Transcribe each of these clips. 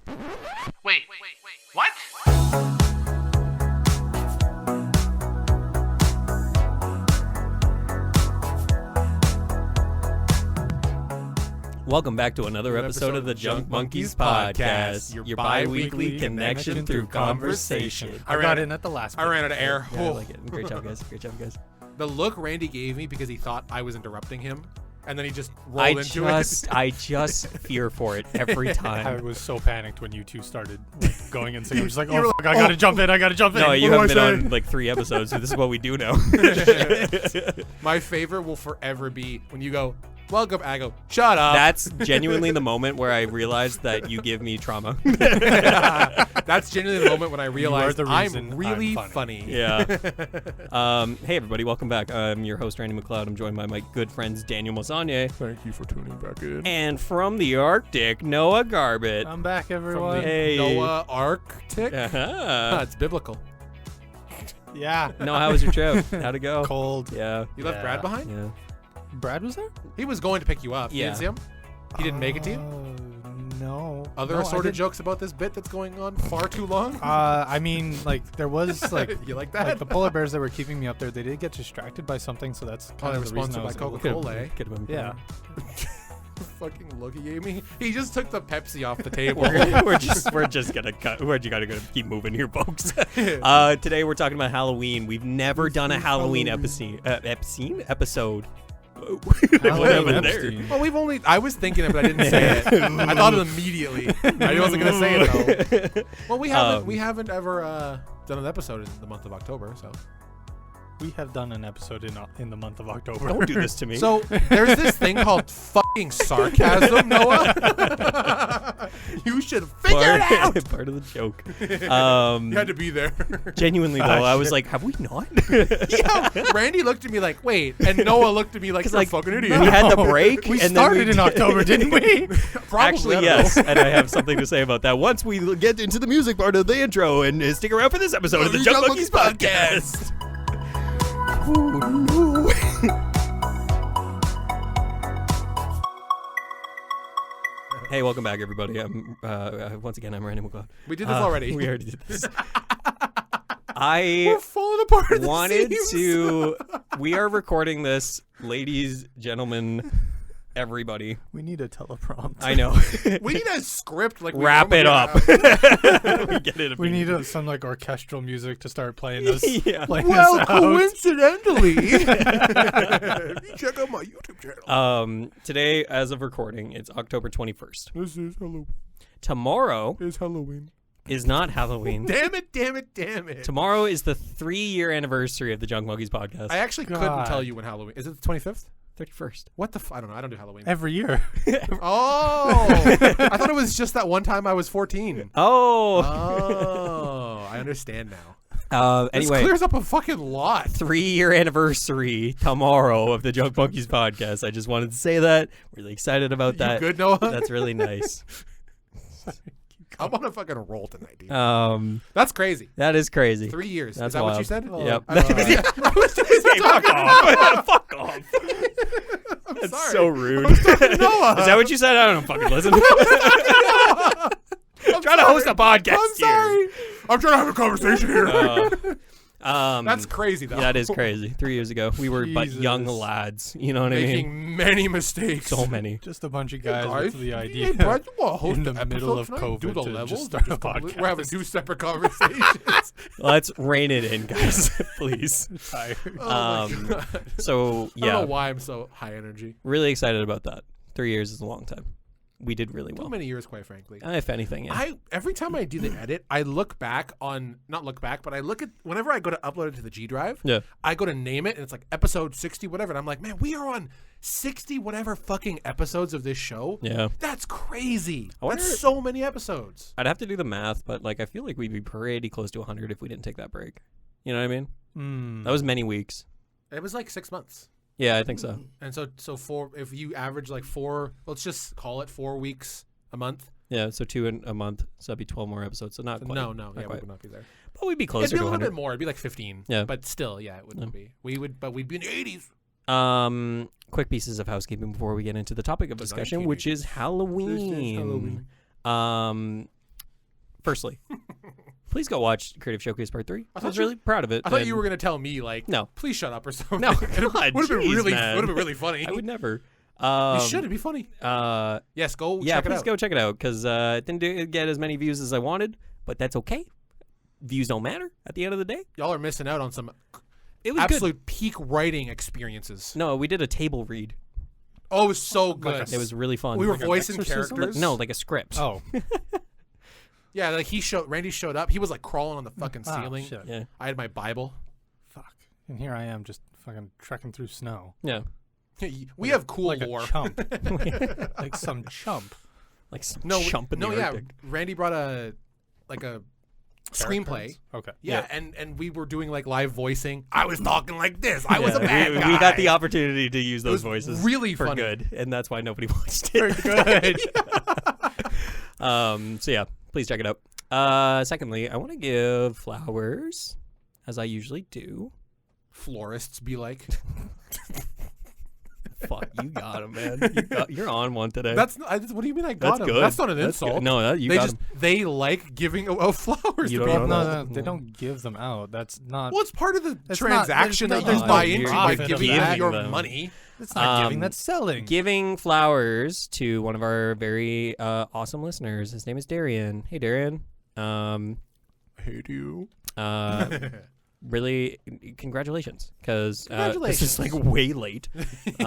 Wait, what? Welcome back to another episode of the Junk Monkeys Podcast, your bi-weekly connection through conversation. I got in at the last I ran out of air. Yeah, I like it. Great job, guys. Great job, guys. The look Randy gave me because he thought I was interrupting him, and then he just rolled into it. I just fear for it every I time. was so panicked when you two started going and singing. I was just like, oh, fuck, I gotta jump in. No, you What haven't do I been say? on like 3 episodes, so this is what we do now. My favorite will forever be when you go, welcome, I go, shut up. That's genuinely the moment where I realized that you give me trauma. That's genuinely the moment when I realized the reason I'm really I'm funny. Yeah. Hey, everybody. Welcome back. I'm your host, Randy McLeod. I'm joined by my good friends, Daniel Mosionier. Thank you for tuning back in. And from the Arctic, Noah Garbutt. I'm back, From everyone. the Hey. Noah Arctic. Uh-huh. It's biblical. Yeah. No, how was your trip? How'd it go? Cold. Yeah. You left Yeah. Brad behind? Yeah. Brad was there? He was going to pick you up. You Yeah. didn't see him? He didn't make it to you? No. Other No, I assorted didn't. jokes about this bit that's going on far too long? I mean, like, there was, like, You like that? like the polar bears that were keeping me up there, they did get distracted by something, so that's Oh, kind they of were the reason sponsored I by was a little- Coca-Cola. Could've been. Yeah. Fucking look he gave me. He just took the Pepsi off the table. we're just gonna cut. We're just gotta keep moving here, folks. Today we're talking about Halloween. We've never done a Halloween episode. What happened there? Well, I was thinking of it, I didn't say it. I thought it immediately. I wasn't gonna say it though. Well, we haven't ever done an episode in the month of October, so. We have done an episode in the month of October. Don't do this to me. So there's this thing called fucking sarcasm, Noah. You should figure it out. Part of the joke. You had to be there. Genuinely though, I was like, have we not? Yeah, Randy looked at me like, wait, and Noah looked at me like, you're like, a fucking idiot. We had the break. We and started then in October, didn't we? Probably, Actually, I don't know. yes, and I have something to say about that. Once we get into the music part of the intro, and stick around for this episode of the Junk Monkeys Podcast. Hey, welcome back, everybody. Once again, I'm Randy McLeod. We did this already. We already did this. I We're falling apart at the wanted seams. to. We are recording this, ladies, gentlemen, everybody. We need a teleprompt. I know. We need a script like Wrap we it up. have. We get it. We need some like orchestral music to start playing us. Yeah. Playing Well, us out. coincidentally, if you check out my YouTube channel. Today, as of recording, it's October 21st. This is Halloween. Tomorrow It's Halloween. is not Halloween. Damn it. Tomorrow is the 3-year anniversary of the Junk Monkeys Podcast. I actually couldn't God. tell you when Halloween. Is it the 25th? 31st. What the I don't know. I don't do Halloween. Every year. Oh. I thought it was just that one time I was 14. Oh. Oh. I understand now. This Anyway, clears up a fucking lot. 3-year anniversary tomorrow of the Junk Monkeys Podcast. I just wanted to say that. Really excited about that. You good, Noah? That's really nice. I'm on a fucking roll tonight, dude. That's crazy. That is crazy. 3 years. That's Is that what you wild. said? Yep. I was just Hey, fuck off. Fuck off. I'm That's sorry. so rude. I was talking to Noah. Is that what you said? I don't fucking listen. I'm Trying to host a podcast I'm sorry. I'm trying to have a conversation here. here. That's crazy, though. That is crazy. 3 years ago, we were but young Jesus. lads. You know what I mean? Making many mistakes. So many. Just a bunch of guys with the Hey, idea. Brad, you want to host in the an middle episode of tonight? Do COVID the to levels? just start a complete- We're having podcast. 2 separate conversations. Let's rein it in, guys, please. Tired. Oh my God. So I don't know yeah, why I'm so high energy. really excited about that. 3 years is a long time. We did really Too well. many years, quite frankly. If anything, yeah. Every time I do the edit, I look back on not look back, but I look at whenever I go to upload it to the G Drive. Yeah. I go to name it, and it's like episode 60, whatever. And I'm like, man, we are on 60 whatever fucking episodes of this show. Yeah. That's crazy. wonder- That's so many episodes. I'd have to do the math, but like I feel like we'd be pretty close to 100 if we didn't take that break. You know what I mean? That was many weeks. It was like 6 months. Yeah, I think so. And so if you average like 4, let's just call it 4 weeks a month. Yeah, so 2 in a month, so that'd be 12 more episodes. So not quite. No, not we quite. would not be there. But we'd be It'd closer be a to little 100. bit more. It'd be like 15. Yeah. But still, yeah, it wouldn't be. But we'd be in the 80s. Quick pieces of housekeeping before we get into the topic of discussion, which is Halloween. firstly, please go watch Creative Showcase Part 3. I was really proud of it. I thought you were gonna tell me like, no, please shut up or something. No, it God, would have been jeez, really, man. would have been really funny. I would never. You should. It'd be funny. Yes, go. Yeah, check it please out. go check it out because it didn't get as many views as I wanted, but that's okay. Views don't matter at the end of the day. Y'all are missing out on some It was absolute peak writing experiences. No, we did a table read. Oh, it was so good. It was really fun. We were Like an voicing exorcism? characters. No, like a script. Oh. Yeah, like Randy showed up. He was like crawling on the fucking Ah, ceiling. shit. Yeah. I had my Bible. Fuck. And here I am just fucking trekking through snow. Yeah. We have cool like lore. a chump. Like some chump. Like some No, chump in the yeah. Arctic. Randy brought a screenplay. Characters? Okay. Yeah, and we were doing like live voicing. I was talking like this. I was a bad we, guy. we got the opportunity to use those was voices really for funny. good, and that's why nobody watched it. Very good. So yeah, please check it out. Secondly, I want to give flowers, as I usually do. Florists be like. Fuck, you got him, man. You're on one today. What do you mean I got That's him? good. That's not an That's insult. good. No, you they got just him. they like giving out flowers You to don't people. know No, that. they don't give them out. That's not. Well, it's part of the It's transaction not- that there's you no buy into by profit giving of out that. your Them. money. It's not giving. Um, That's selling. Giving flowers to one of our very awesome listeners. His name is Darian. Hey, Darian. Hate you. Really, congratulations, because Congratulations. this is like way late. But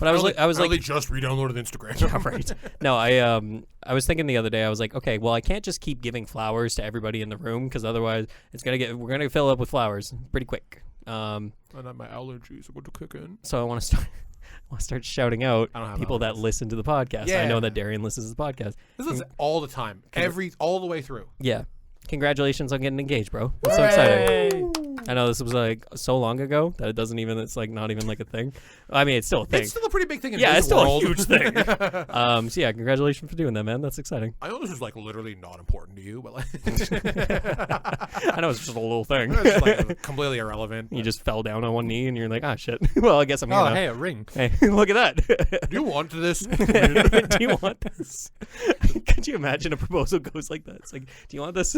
I was like, just re-downloaded Instagram. yeah, right. No, I was thinking the other day. I was like, okay, well, I can't just keep giving flowers to everybody in the room because otherwise we're gonna fill up with flowers pretty quick. And my allergies are going to kick in. So I want to start shouting out I don't have people that allergies. listen to the podcast. Yeah. I know that Darian listens to the podcast. This is all the time, all the way through. Yeah. Congratulations on getting engaged, bro. That's so exciting. I know this was like so long ago that it's like not even like a thing. I mean, it's still a thing. It's still a pretty big thing in Yeah, his it's still world. a huge thing. So yeah, congratulations for doing that, man. That's exciting. I know this is like literally not important to you, but like I know it's just a little thing. it's just, like completely irrelevant. You just fell down on one knee and you're like, ah, shit. Well, I guess I'm here Oh, now. hey, a ring. Hey, look at that. Do you want this? Do you want this? Could you imagine a proposal goes like that? It's like, do you want this?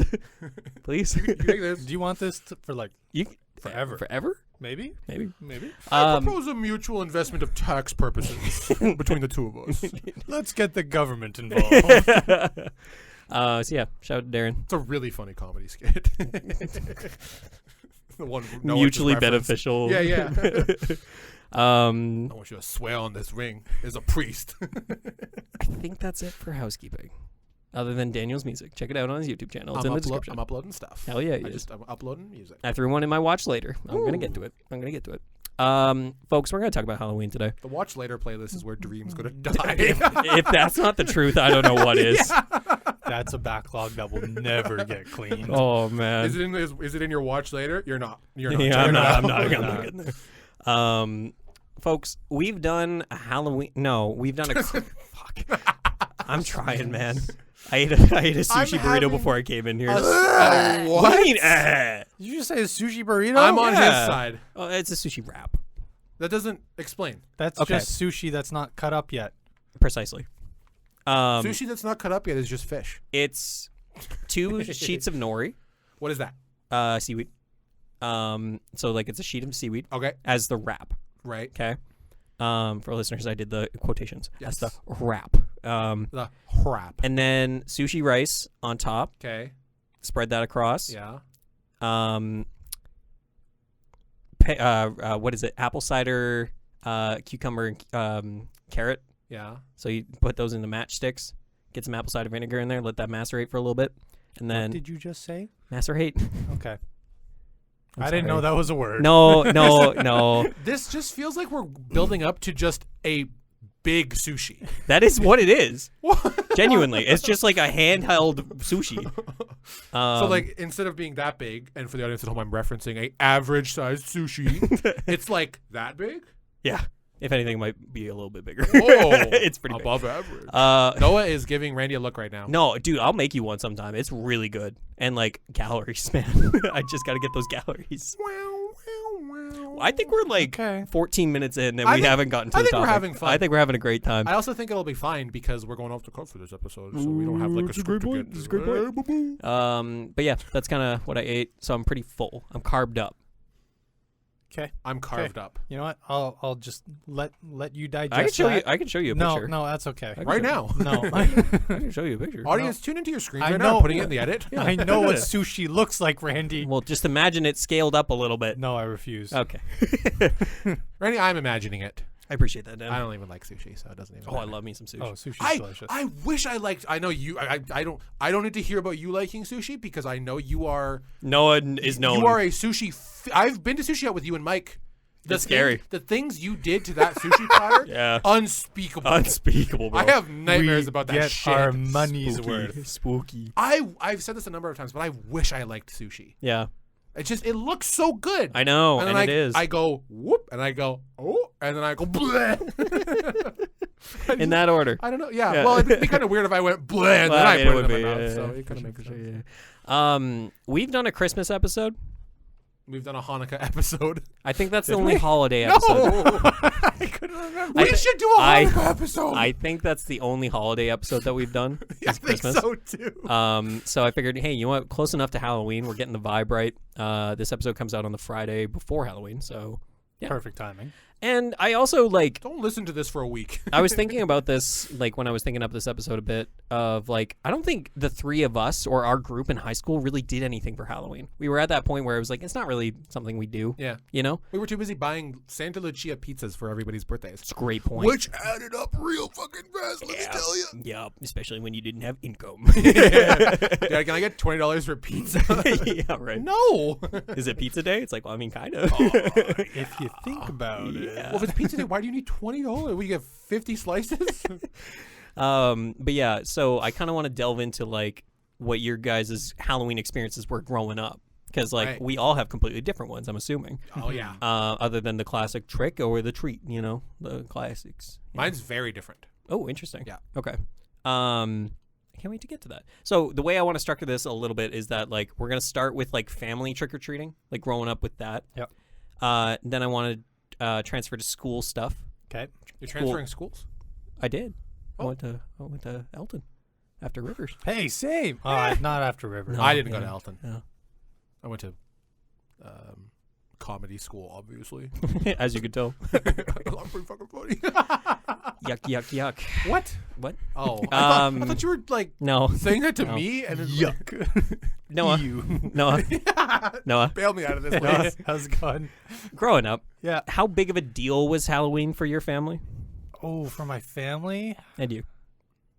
Please? You take this. Do you want this for like You forever? Forever? Maybe. Maybe. I propose a mutual investment of tax purposes between the two of us. Let's get the government involved. So yeah, shout out to Darren. It's a really funny comedy skit. The one Noah just Mutually referenced. beneficial. Yeah, yeah. I I want you to swear on this ring as a priest. think that's it for housekeeping. Other than Daniel's music. Check it out on his YouTube channel. It's in the description. I'm uploading stuff. Hell yeah, he is. I'm uploading music. I threw one in my watch later. I'm going to get to it. Folks, we're going to talk about Halloween today. The Watch Later playlist is where Dream's gonna die. If that's not the truth, I don't know what is. That's a backlog that will never get cleaned. Oh, man. Is it in your Watch Later? You're not. You're not. Yeah, I'm not You're not. getting there. Folks, we've done a Halloween. No, we've done a. Fuck. I'm trying, man. I ate a sushi burrito before I came in here. What? What do you mean? Did you just say a sushi burrito? I'm on his Yeah. side. Oh, it's a sushi wrap. That doesn't explain. That's Okay. just sushi that's not cut up yet. Precisely. Sushi that's not cut up yet is just fish. It's 2 sheets of nori, What is that? seaweed. So like it's a sheet of seaweed Okay. as the wrap. Right. Okay. For listeners, I did the quotations. Yes. That's the wrap. The crap. And then sushi rice on top. Okay. Spread that across. Yeah. What is it? Apple cider, cucumber, and carrot. Yeah. So you put those in the matchsticks. Get some apple cider vinegar in there. Let that macerate for a little bit, and What then did you just say? macerate. Okay. I'm I didn't know sorry. that was a word. No. This just feels like we're building up to just a big sushi. That is what it is. Genuinely, it's just like a handheld sushi. So like instead of being that big, and for the audience at home, I'm referencing a average sized sushi. It's like that big. Yeah. If anything, it might be a little bit bigger. Whoa, It's pretty big. above average. Uh, Noah is giving Randy a look right now. No, dude, I'll make you one sometime. It's really good. And like calories, man. I just got to get those calories. Wow, wow, wow. I think we're like 14 minutes in and we haven't gotten to the topic. I think we're having fun. I think we're having a great time. I also think it'll be fine because we're going off the cuff for this episode, so we don't have like a script to get. That's a great point. But yeah, that's kind of what I ate. So I'm pretty full. I'm carved up. Okay. I'm carved up. You know what? I'll just let you digest. I can show you a picture. No, that's okay. Right now. No. I can show you a picture. Audience, tune into your screens I right know. now. I'm putting it in the edit. I know what sushi looks like, Randy. Well, just imagine it scaled up a little bit. No, I refuse. Okay. Randy, I'm imagining it. I appreciate that, Dan. I don't even like sushi, so it doesn't even. Oh, I love me some sushi. Oh, sushi's delicious. I wish I liked. I know you. I don't need to hear about you liking sushi because I know you are. Noah is known. You are a sushi. I've been to Sushi Hut with you and Mike. That's scary. The things you did to that sushi platter, yeah, unspeakable. Unspeakable, bro. I have nightmares about that shit. Our money's worth. Spooky. I've said this a number of times, but I wish I liked sushi. Yeah. It looks so good. I know, and it is. I go whoop, and I go oh, and then I go bleh. In that order. I don't know. Yeah. Well, it'd be kind of weird if I went bleh and then I put it in my mouth. So it kind of makes sense. We've done a Christmas episode. We've done a Hanukkah episode. I think that's the only holiday episode. I couldn't remember. We should do a Hanukkah episode. I think that's the only holiday episode that we've done. I think so too. So I figured, hey, you know what? Close enough to Halloween. We're getting the vibe right. This episode comes out on the Friday before Halloween, so yeah. Perfect timing. And I also don't listen to this for a week. I was thinking about this when I was thinking up this episode a bit of I don't think the three of us or our group in high school really did anything for Halloween. We were at that point where it was it's not really something we do. Yeah. You know? We were too busy buying Santa Lucia pizzas for everybody's birthdays. It's a great point. Which added up real fucking fast, let me tell you. Yeah, especially when you didn't have income. Yeah, can I get $20 for pizza? Yeah, right. No. Is it pizza day? It's I mean, kind of. If you think about it. Yeah. Well, if it's pizza day, why do you need $20? We get 50 slices? But yeah, so I kind of want to delve into what your guys' Halloween experiences were growing up. Because we all have completely different ones, I'm assuming. Oh, yeah. Other than the classic trick or the treat, the classics. Mine's very different. Oh, interesting. Yeah. Okay. I can't wait to get to that. So the way I want to structure this a little bit is that we're going to start with family trick-or-treating, growing up with that. Yep. Then I want to transfer to school stuff. Okay. You're transferring schools? I did. Oh. I went to Elton after Rivers. Hey, same. Not after Rivers. No, I didn't go to Elton. Yeah. I went to comedy school, obviously. As you could tell. I'm pretty fucking funny. Yuck, yuck, yuck. What? What? Oh, I thought you were no saying that to No. me and it's Yuck. Noah. You. Noah. Bail me out of this. Noah, Please. how's it going? Growing up, Yeah. how big of a deal was Halloween for your family Oh, for my family? and you?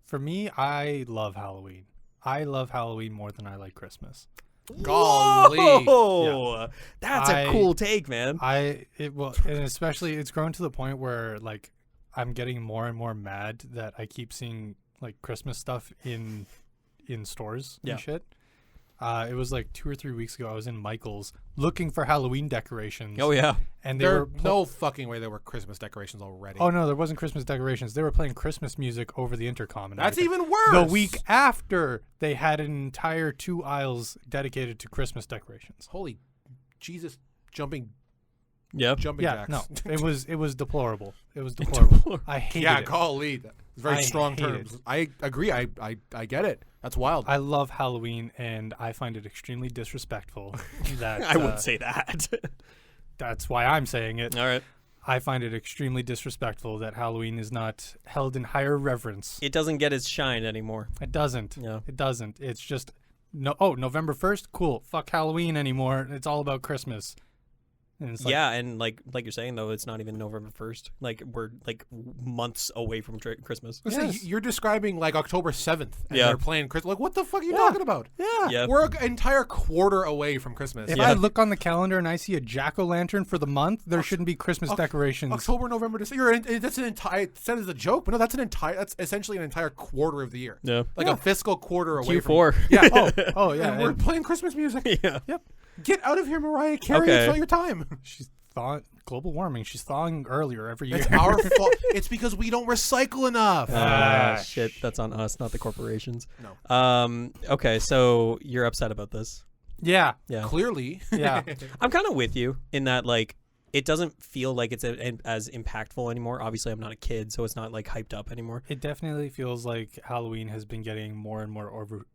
For me, I love Halloween. I love Halloween more than I like Christmas. Golly. Whoa! That's a cool take, man. And especially it's grown to the point where I'm getting more and more mad that I keep seeing Christmas stuff in stores Yeah. and shit. It was 2 or 3 weeks ago. I was in Michael's looking for Halloween decorations. Oh yeah. And There no fucking way there were Christmas decorations already. Oh no, there wasn't Christmas decorations. They were playing Christmas music over the intercom. And That's everything. even worse. The week after, they had an entire 2 aisles dedicated to Christmas decorations. Holy Jesus, jumping Yep. Yeah, jacks. no, it was deplorable. It was deplorable. I hated it. golly. That's very strong hate terms. it. I agree. I get it. That's wild. I love Halloween, and I find it extremely disrespectful that I wouldn't say that. that's why I'm saying it. All right. I find it extremely disrespectful that Halloween is not held in higher reverence. It doesn't get its shine anymore. It doesn't. No. It doesn't. It's just November 1st, cool. Fuck Halloween anymore. It's all about Christmas. And it's Yeah, and like you're saying though, it's not even November 1st. We're months away from Christmas. Yes. You're describing October 7th, and Yeah. they're playing Christmas. What the fuck are you talking about? Yeah. Yeah. We're an entire quarter away from Christmas. If Yeah. I look on the calendar and I see a jack-o'-lantern for the month, there shouldn't be Christmas decorations. October, November, December. That's an entire. It said as a joke, but no, that's essentially an entire quarter of the year. Yeah. A fiscal quarter away Q4. from. Yeah. Oh yeah. And we're playing Christmas music. Yeah. Yep. Get out of here, Mariah Carey. Okay. It's not your time. She's thawing. Global warming. She's thawing earlier every year. It's our fault. It's because we don't recycle enough. Shit, that's on us, not the corporations. No. Okay, so you're upset about this. Yeah. Yeah. Clearly. Yeah. I'm kind of with you in that it doesn't feel like it's as impactful anymore. Obviously, I'm not a kid, so it's not like hyped up anymore. It definitely feels like Halloween has been getting more and more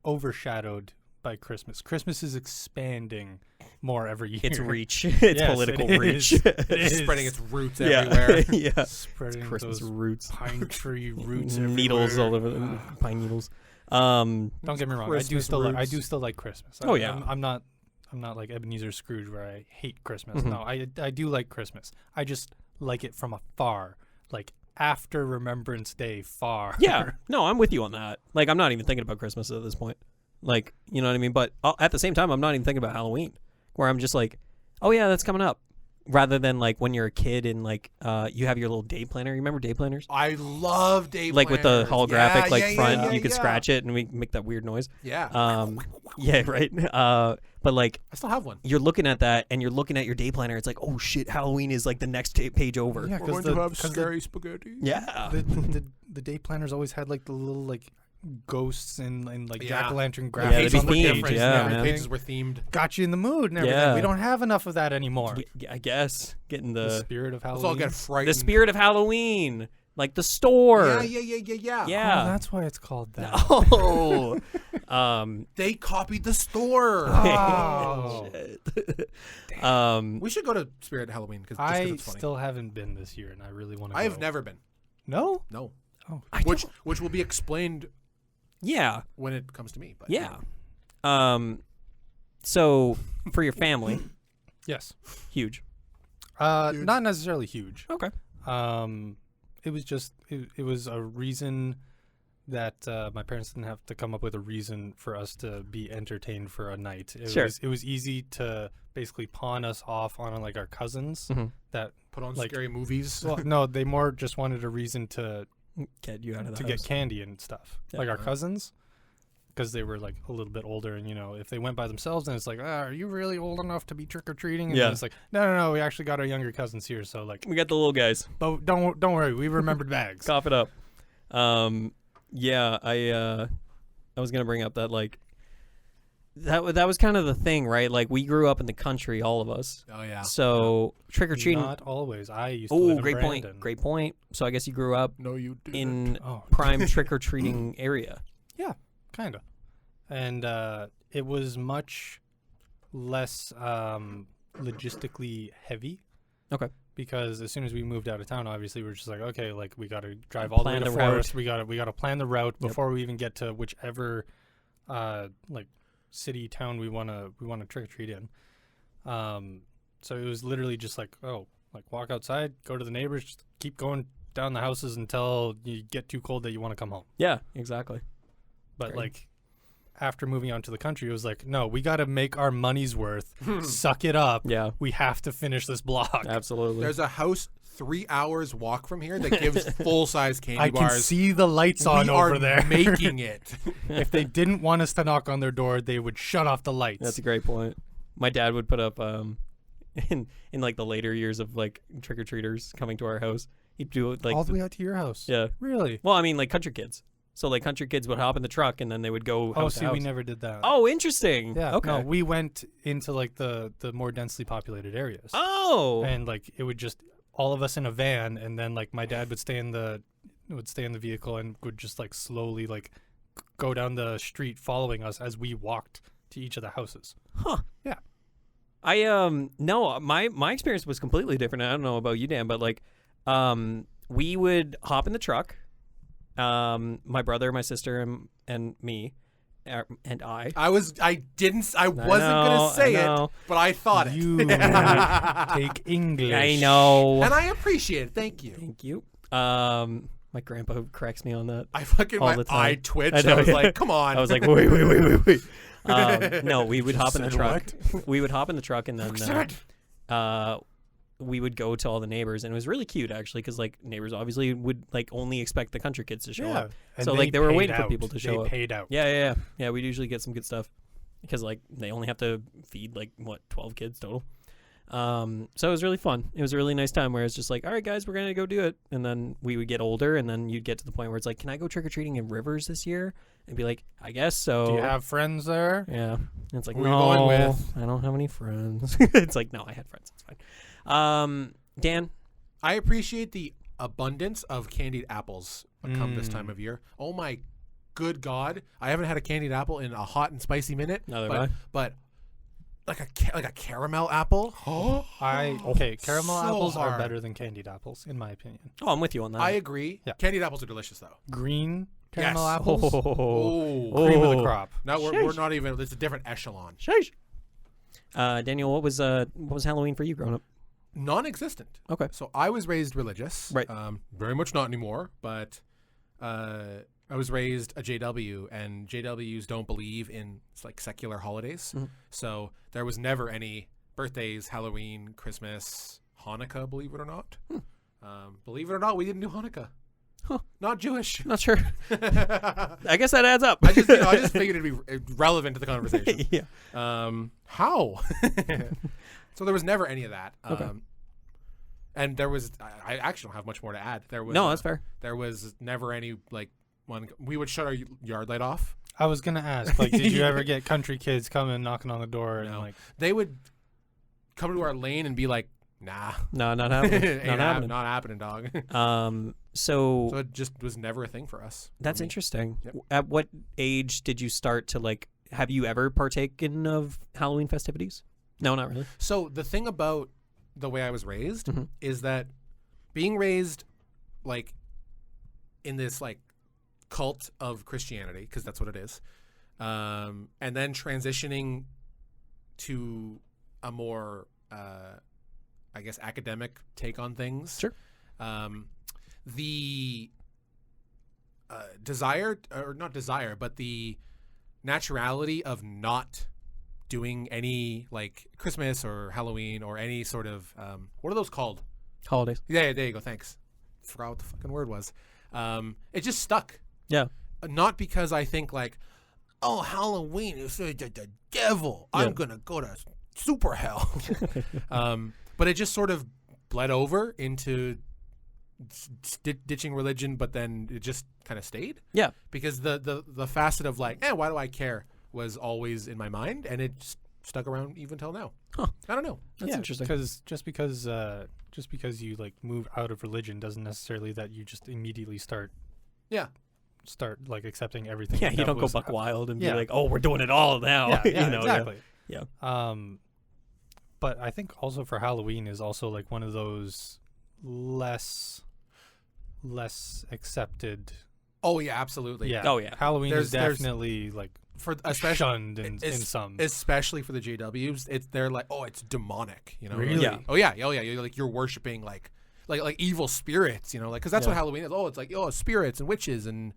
overshadowed by Christmas. Christmas is expanding more every year. It's reach. It's political reach. It's spreading its roots everywhere. Yeah. Spreading Christmas those roots. pine tree roots Needles everywhere. all over the pine needles. Don't get me wrong. I do Christmas still like Christmas. Oh, yeah. I'm not like Ebenezer Scrooge where I hate Christmas. Mhm. No, I do like Christmas. I just like it from afar, like after Remembrance Day far. Yeah. No, I'm with you on that. Like, I'm not even thinking about Christmas at this point. Like, you know what I mean? But at the same time, I'm not even thinking about Halloween, where I'm just like, oh, yeah, that's coming up. Rather than, like, when you're a kid and, like, you have your little day planner. You remember day planners? I love day Like, with the planners. holographic, Yeah, front, you could yeah. scratch it and we make that weird noise. Yeah. Yeah, right? But, like, I still have one. you're looking at that and you're looking at your day planner. It's like, oh, shit, Halloween is, like, the next page over. Yeah, We're 'cause going to have 'cause scary spaghetti. Yeah. the day planners always had like the little like ghosts and like Yeah. jack-o'-lantern Yeah, graphics they'd be on the themed, different- yeah, the man. pages were themed. got you in the mood and everything. Yeah. We don't have enough of that anymore. I guess. Getting The the spirit of Let's Halloween. all get frightened. the spirit of Halloween. Like the store. Yeah. Oh, Yeah. that's why it's called that. Oh. They copied the store. Oh. Shit. We should go to Spirit Halloween because I it's funny. still haven't been this year, and I really want to. I have never been. No. No. Oh, Which will be explained Yeah. when it comes to me. But Yeah. So for your family, yes. huge. Huge. Not necessarily huge. Okay. It was just it was a reason that my parents didn't have to come up with a reason for us to be entertained for a night. It was easy to basically pawn us off on like our cousins Mhm. that put on Like- scary movies. well, no, they more just wanted a reason to Get you out of the get house. candy and stuff. Yeah. Like our cousins, because they were like a little bit older, and if they went by themselves, then it's like, are you really old enough to be trick or treating? And Yeah. then it's like, no, we actually got our younger cousins here, so like, We got the little guys. but don't worry, we remembered bags. Cough it up. Yeah, I was gonna bring up that like that was kind of the thing, right? Like we grew up in the country, all of us. Oh yeah. So trick or treating. Not always. I used to live Oh, in great Brandon. point. Great point. So I guess you grew up No, you did. in Oh, prime trick or treating area. kind of. And it was much less logistically heavy. Okay. Because as soon as we moved out of town, obviously we were just like, okay, like we got to drive all the way Plan to the route. Forest. We got to plan the route Yep. before we even get to whichever like city town we want to trick or treat in. So it was literally just like, walk outside, go to the neighbors, just keep going down the houses until you get too cold that you want to come home. Yeah, exactly. But Great. like after moving out to the country, it was like, no, we got to make our money's worth. Suck it up. Yeah, We have to finish this block. absolutely. There's a house 3 hours walk from here that gives full size candy I can bars. see the lights on we over are there. making it. If they didn't want us to knock on their door, they would shut off the lights. That's a great point. My dad would put up in like the later years of like trick or treaters coming to our house. He'd do it like all the way out to your house. yeah. Really? Well, I mean like country kids. So like country kids would hop in the truck and then they would go Oh, house to see, we house. never did that. Oh, interesting. Yeah. Okay. No, we went into like the more densely populated areas. Oh. And like it would just all of us in a van, and then like my dad would stay in the vehicle and would just like slowly like go down the street following us as we walked to each of the houses. I no, my experience was completely different. I don't know about you, Dan, but like we would hop in the truck. My brother, my sister, and me, and I. I wasn't gonna say it, but I thought it. You take English. I know. And I appreciate it. Thank you. Thank you. My grandpa corrects me on that. I fucking All my the time. eye twitched. I know, I was yeah. like, come on. I was like, wait. No, we would hop in the Said truck. We would hop in the truck and then Said. we would go to all the neighbors, and it was really cute actually, because like neighbors obviously would like only expect the country kids to show up. And So, like, they were paid waiting for out. people to show They up. paid out. Yeah. We'd usually get some good stuff because like they only have to feed like 12 kids total. So it was really fun. It was a really nice time where it's just like, all right, guys, we're gonna go do it, and then we would get older, and then you'd get to the point where it's like, can I go trick or treating in Rivers this year? And be like, I guess so. Do you have friends there? Yeah. And it's like, Who are you no, going with? I don't have any friends. It's like, no, I had friends. It's fine. Dan? I appreciate the abundance of candied apples come this time of year. Oh my good God. I haven't had a candied apple in a hot and spicy minute. Neither have I. But like a caramel apple. Caramel So apples are hard. better than candied apples, in my opinion. Oh, I'm with you on that. I agree. Yeah. Candied apples are delicious though. Green caramel Yes. apples, Oh. cream of the crop. No, we're not even. It's a different echelon. Sheesh. Daniel, what was Halloween for you growing up? Non-existent. Okay. So I was raised religious. Right. Very much not anymore, but I was raised a JW, and JWs don't believe in like secular holidays. Mm-hmm. So there was never any birthdays, Halloween, Christmas, Hanukkah. Believe it or not. Believe it or not, we didn't do Hanukkah. Huh. Not Jewish. Not sure. I guess that adds up. I just figured it'd be relevant to the conversation. Yeah. How? So there was never any of that. Okay. And there was, I actually don't have much more to add. There was No, that's fair. There was never any like one. We would shut our yard light off. I was gonna ask, like, did you ever get country kids coming knocking on the door and No. like They would come to our lane and be like, "Nah, No, not happening. Ain't Not happening. not happening, dog." So So it just was never a thing for us. that's for me. interesting. Yep. At what age did you start to like? Have you ever partaken of Halloween festivities? No, not really. So the thing about the way I was raised Mhm. is that being raised like in this like cult of Christianity, because that's what it is, and then transitioning to a more I guess academic take on things. Sure. The desire, or not desire, but the naturality of not doing any like Christmas or Halloween or any sort of what are those called? Holidays. Yeah, there you go. Thanks. Forgot what the fucking word was. It just stuck. Yeah. Not because I think like, oh, Halloween is the devil. Yeah. I'm gonna go to super hell. But it just sort of bled over into ditching religion, but then it just kind of stayed. Yeah. Because the facet of like, why do I care was always in my mind, and it just stuck around even till now. Huh. I don't know. That's interesting. Because just because you like move out of religion doesn't necessarily that you just immediately start like accepting everything. Yeah, you that don't go was- buck wild and yeah. be like, "Oh, we're doing it all now." Yeah, you know, exactly. Yeah. But I think also for Halloween is also like one of those less accepted. Oh yeah, absolutely. Yeah. Oh, yeah. Halloween is There's- definitely like For especially shunned in some. especially for the JWs, they're like, oh, it's demonic, you know? Really? Yeah. Oh yeah. You're worshiping like evil spirits, you know, like because that's what Halloween is. Oh, it's like spirits and witches and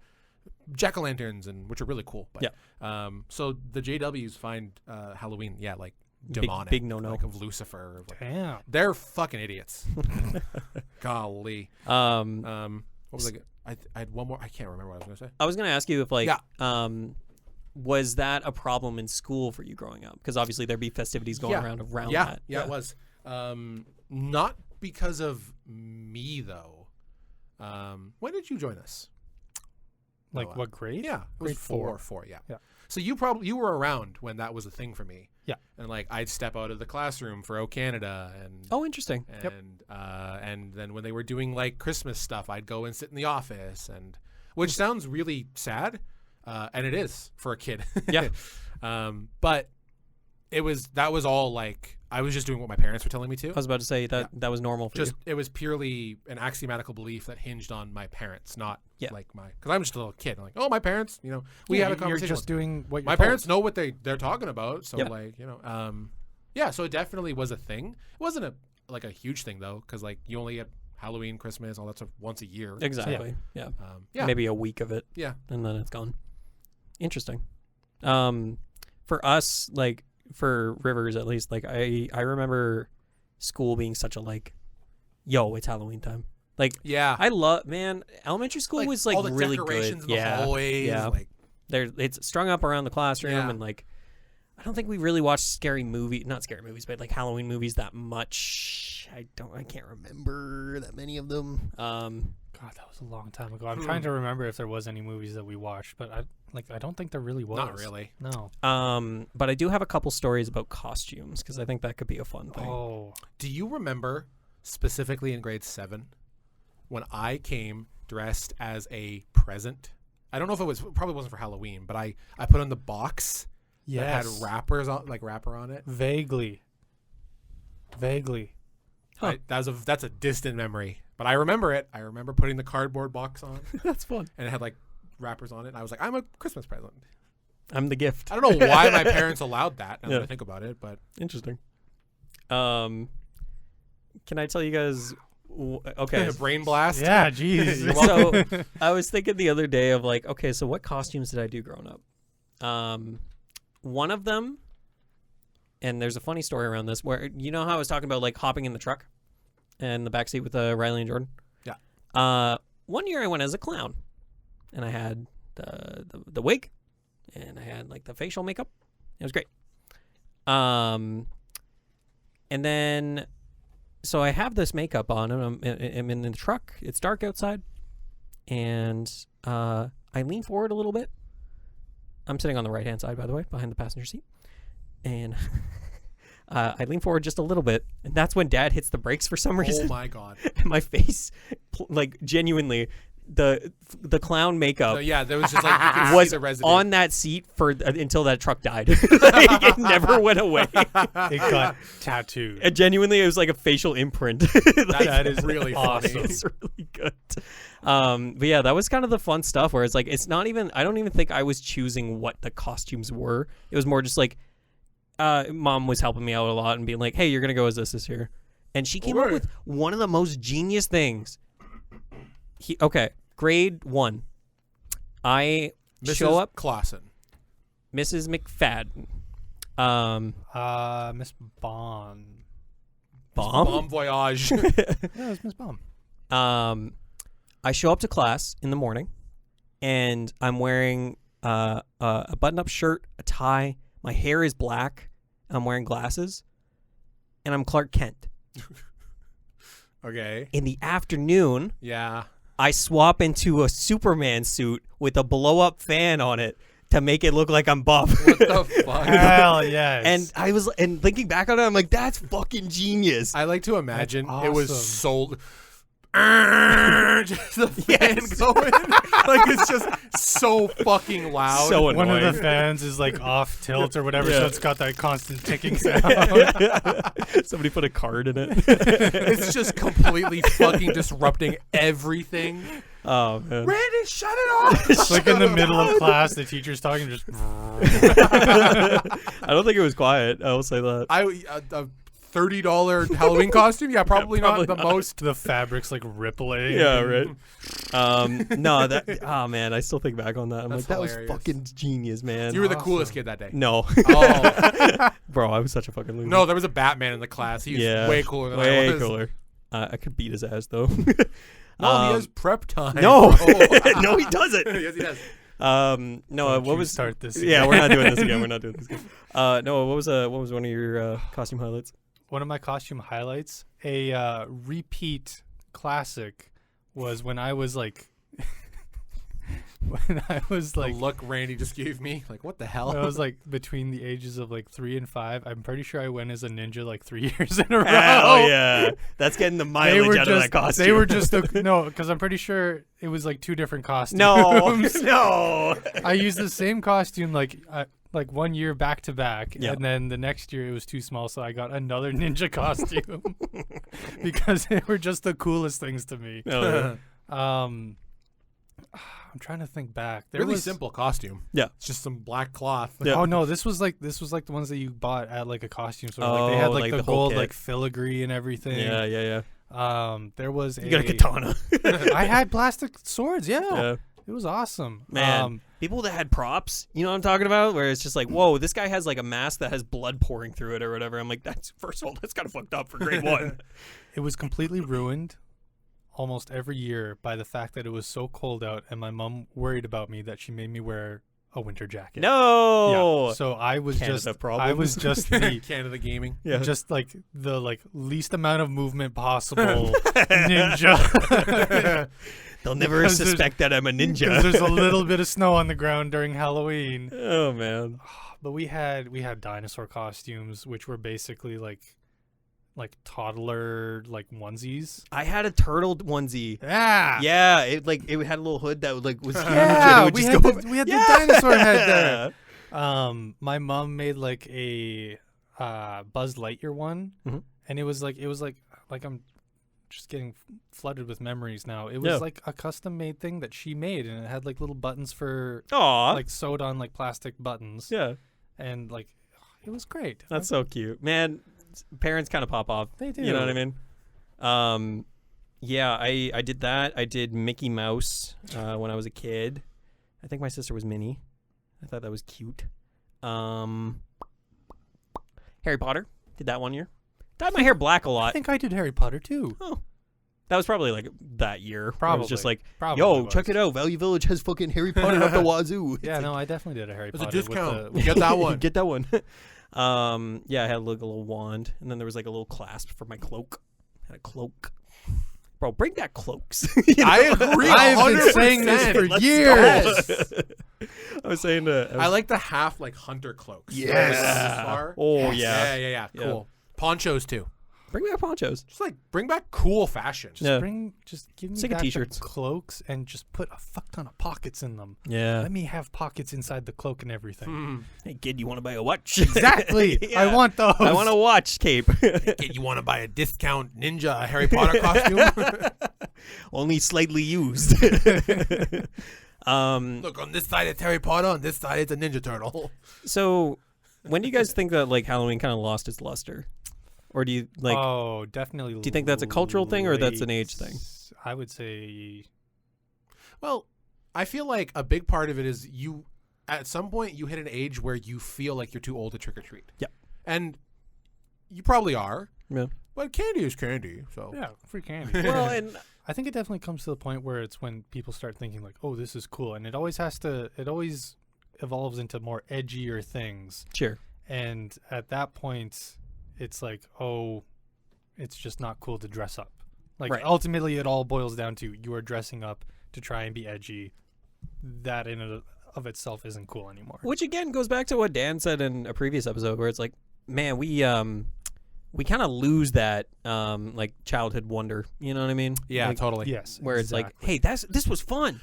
jack-o'-lanterns, and which are really cool. But, Yeah. So the JWs find Halloween, like demonic, big no-no. like of Lucifer. Like, Damn. they're fucking idiots. Golly. What was I had one more. I can't remember what I was gonna say. I was gonna ask you if like, Yeah. was that a problem in school for you growing up? Because obviously there'd be festivities going around that. Yeah, it was. Not because of me though. When did you join us? Like Noah? what grade? Yeah, it was Grade four. four. Yeah. Yeah. So you were around when that was a thing for me. Yeah. And like I'd step out of the classroom for O Canada and Oh, interesting. and then when they were doing like Christmas stuff, I'd go and sit in the office, and which sounds really sad, and it is for a kid. Yeah. But that was all like I was just doing what my parents were telling me to. I was about to say that that was normal for Just you. it was purely an axiomatical belief that hinged on my parents, not Yeah. like because I'm just a little kid. I'm like, oh, my parents, we Yeah, had a conversation. You're just doing what My you're parents told. know what they're talking about, so Yep. like yeah. So it definitely was a thing. It wasn't a huge thing though, because like you only get Halloween, Christmas, all that stuff once a year. Exactly. Yeah. Yeah. Maybe a week of it. Yeah. And then it's gone. Interesting. For us, like for Rivers at least, like I remember school being such a like, yo, it's Halloween time. Like Yeah. I love elementary school was like all the really decorations good. in the hallways. Yeah. Like It's strung up around the classroom Yeah. and like I don't think we really watched not scary movies, but like Halloween movies that much which I can't remember that many of them. God, that was a long time ago. I'm trying to remember if there was any movies that we watched, but I don't think there really was. Not really. No. But I do have a couple stories about costumes because I think that could be a fun thing. Oh. Do you remember specifically in grade 7 when I came dressed as a present? I don't know if it probably wasn't for Halloween, but I put on the box that had wrappers on, like wrapper on it. Vaguely. Huh. That's a distant memory, but I remember it. I remember putting the cardboard box on, That's fun. and it had like wrappers on it. And I was like, I'm a Christmas present. I'm the gift. I don't know why my parents allowed that. Now that I think about it, but Interesting. Can I tell you guys? Okay. brain blast. Yeah, jeez. So I was thinking the other day of like, okay, so what costumes did I do growing up? One of them, and there's a funny story around this where, you know how I was talking about like hopping in the truck and the backseat with Riley and Jordan? Yeah. One year I went as a clown, and I had the wig, and I had like the facial makeup. It was great. And then, so I have this makeup on, and I'm in the truck. It's dark outside, and I lean forward a little bit. I'm sitting on the right-hand side, by the way, behind the passenger seat. And I lean forward just a little bit, and that's when Dad hits the brakes for some reason. Oh my god! And my face, like genuinely, the clown makeup So, yeah, there was just like you could was see the residue. on that seat for until that truck died. Like, it never went away. It got tattooed. And genuinely, it was like a facial imprint. Like, that is really awesome. funny. it's really good. But yeah, that was kind of the fun stuff where it's like, it's not even, I don't even think I was choosing what the costumes were. It was more just like, Mom was helping me out a lot and being like, hey, you're going to go as this year. And she came up with one of the most genius things. Grade 1. I show up. Clausen. Mrs. McFadden. Miss Bond. Bon voyage. Yeah, it was Miss Baum. I show up to class in the morning, and I'm wearing a button-up shirt, a tie. My hair is black. I'm wearing glasses, and I'm Clark Kent. Okay. In the afternoon, Yeah. I swap into a Superman suit with a blow-up fan on it to make it look like I'm buff. What the fuck? Hell yes. And thinking back on it, I'm like, that's fucking genius. I like to imagine That's it was awesome. sold. Just the fan going. Like it's just so fucking loud. So One annoying. of the fans is like off tilt or whatever, Yeah. so it's got that constant ticking sound. Somebody put a card in it. It's just completely fucking disrupting everything. Oh man. Randy, shut it off. It's like in the middle of class, the teacher's talking, just. I don't think it was quiet. I will say that. A $30 Halloween costume? Yeah, probably not the most. The fabric's like rippling. Yeah, right. No, that. Oh man, I still think back on that. I'm That's like, that hilarious. was fucking genius, man. You were the Awesome. coolest kid that day. No, Oh bro, I was such a fucking loser. no, there was a Batman in the class. He was yeah, way cooler than I way was. cooler. I could beat his ass though. No, he has prep time. No, bro. no, he doesn't. Yes, he does. No, Don't what you was start this? Yeah, again. we're not doing this again. We're not doing this again. No, what was one of your costume highlights? One of my costume highlights, a repeat classic, was when I was like, The look Randy just gave me, like, what the hell? when I was like between the ages of like 3 and 5. I'm pretty sure I went as a ninja like 3 years in a row. Oh yeah, that's getting the mileage out of that costume. They were just no, because I'm pretty sure it was like 2 different costumes. no. I used the same costume like 1 year back to back, Yeah. and then the next year it was too small, so I got another ninja costume because they were just the coolest things to me. Oh, yeah. I'm trying to think back. Really simple costume. Yeah. It's just some black cloth. Yeah. Oh no, this was like the ones that you bought at like a costume store. Oh, Like they had like like the the whole gold kit. like filigree and everything. Yeah. There was You got a katana. I had plastic swords. Yeah. Yeah. It was awesome. Man, people that had props, you know what I'm talking about? Where it's just like, whoa, this guy has like a mask that has blood pouring through it or whatever. I'm like, that's first of all, that's kind of fucked up for grade 1. It was completely ruined almost every year by the fact that it was so cold out, and my mom worried about me that she made me wear a winter jacket. No. Yeah. So I was Canada just I problems. was just the Canada gaming. Yeah. just like the least amount of movement possible ninja. They'll never Because there's- suspect that I'm a Because ninja. there's a little bit of snow on the ground during Halloween. Oh man. But we had dinosaur costumes, which were basically like toddler onesies. I had a turtle onesie. Yeah. Yeah, it had a little hood that was huge. and Yeah, it would we just had, go the, we had Yeah. the dinosaur head there. My mom made like a Buzz Lightyear one, Mhm. and it was like I'm just getting flooded with memories now. It was like a custom made thing that she made, and it had like little buttons for Aw. like sewed on like plastic buttons, Yeah. and like it was great. That's so cute. Man, parents kind of pop off. They do. You know what I mean? Yeah, I did that. I did Mickey Mouse when I was a kid. I think my sister was Minnie. I thought that was cute. Harry Potter. Did that one year. Dyed my hair black a I lot. think I did Harry Potter too. That was probably like that year. Where it was just like, Probably yo, was. check it out. Value Village has fucking Harry Potter up the wazoo. Yeah, no, I definitely did a Harry There's a Potter. discount. With Get that one. Get that one. Yeah, I had like a little wand, and then there was like a little clasp for my cloak. I had a cloak. Bro, bring back cloaks. You know? I agree. I've been saying this 100%. for Let's years. go. I was saying that. I like the half hunter cloaks. Yes. This far. Oh, Yeah, yeah. Cool. Ponchos too. Bring back ponchos. Just bring back cool fashion. Yeah. Just give me Sick of back the t-shirts. cloaks and just put a fuck ton of pockets in them. Yeah. Let me have pockets inside the cloak and everything. Mm. Hey, kid, you want to buy a watch? Exactly. Yeah. I want those. I want a watch cape. Kid, you want to buy a discount ninja Harry Potter costume? Only slightly used. Look, on this side it's Harry Potter, on this side it's a Ninja Turtle. So, when do you guys think that Halloween kind of lost its luster? Or do you Oh, definitely. do you think that's a cultural thing or that's an age thing? I would say. Well, I feel like a big part of it is at some point you hit an age where you feel like you're too old to trick or treat. Yep. And you probably are. Yeah. But candy is candy. So Yeah, free candy. Well, and I think it definitely comes to the point where it's when people start thinking like, "Oh, this is cool," and it always evolves into more edgier things. sure. And at that point, it's like, oh, it's just not cool to dress up. Like Right. ultimately, it all boils down to you are dressing up to try and be edgy. That in and of itself isn't cool anymore. Which again goes back to what Dan said in a previous episode, where it's like, man, we kind of lose that childhood wonder. You know what I mean? yeah, Like, totally. Yes, Where it's like, exactly. hey, this was fun.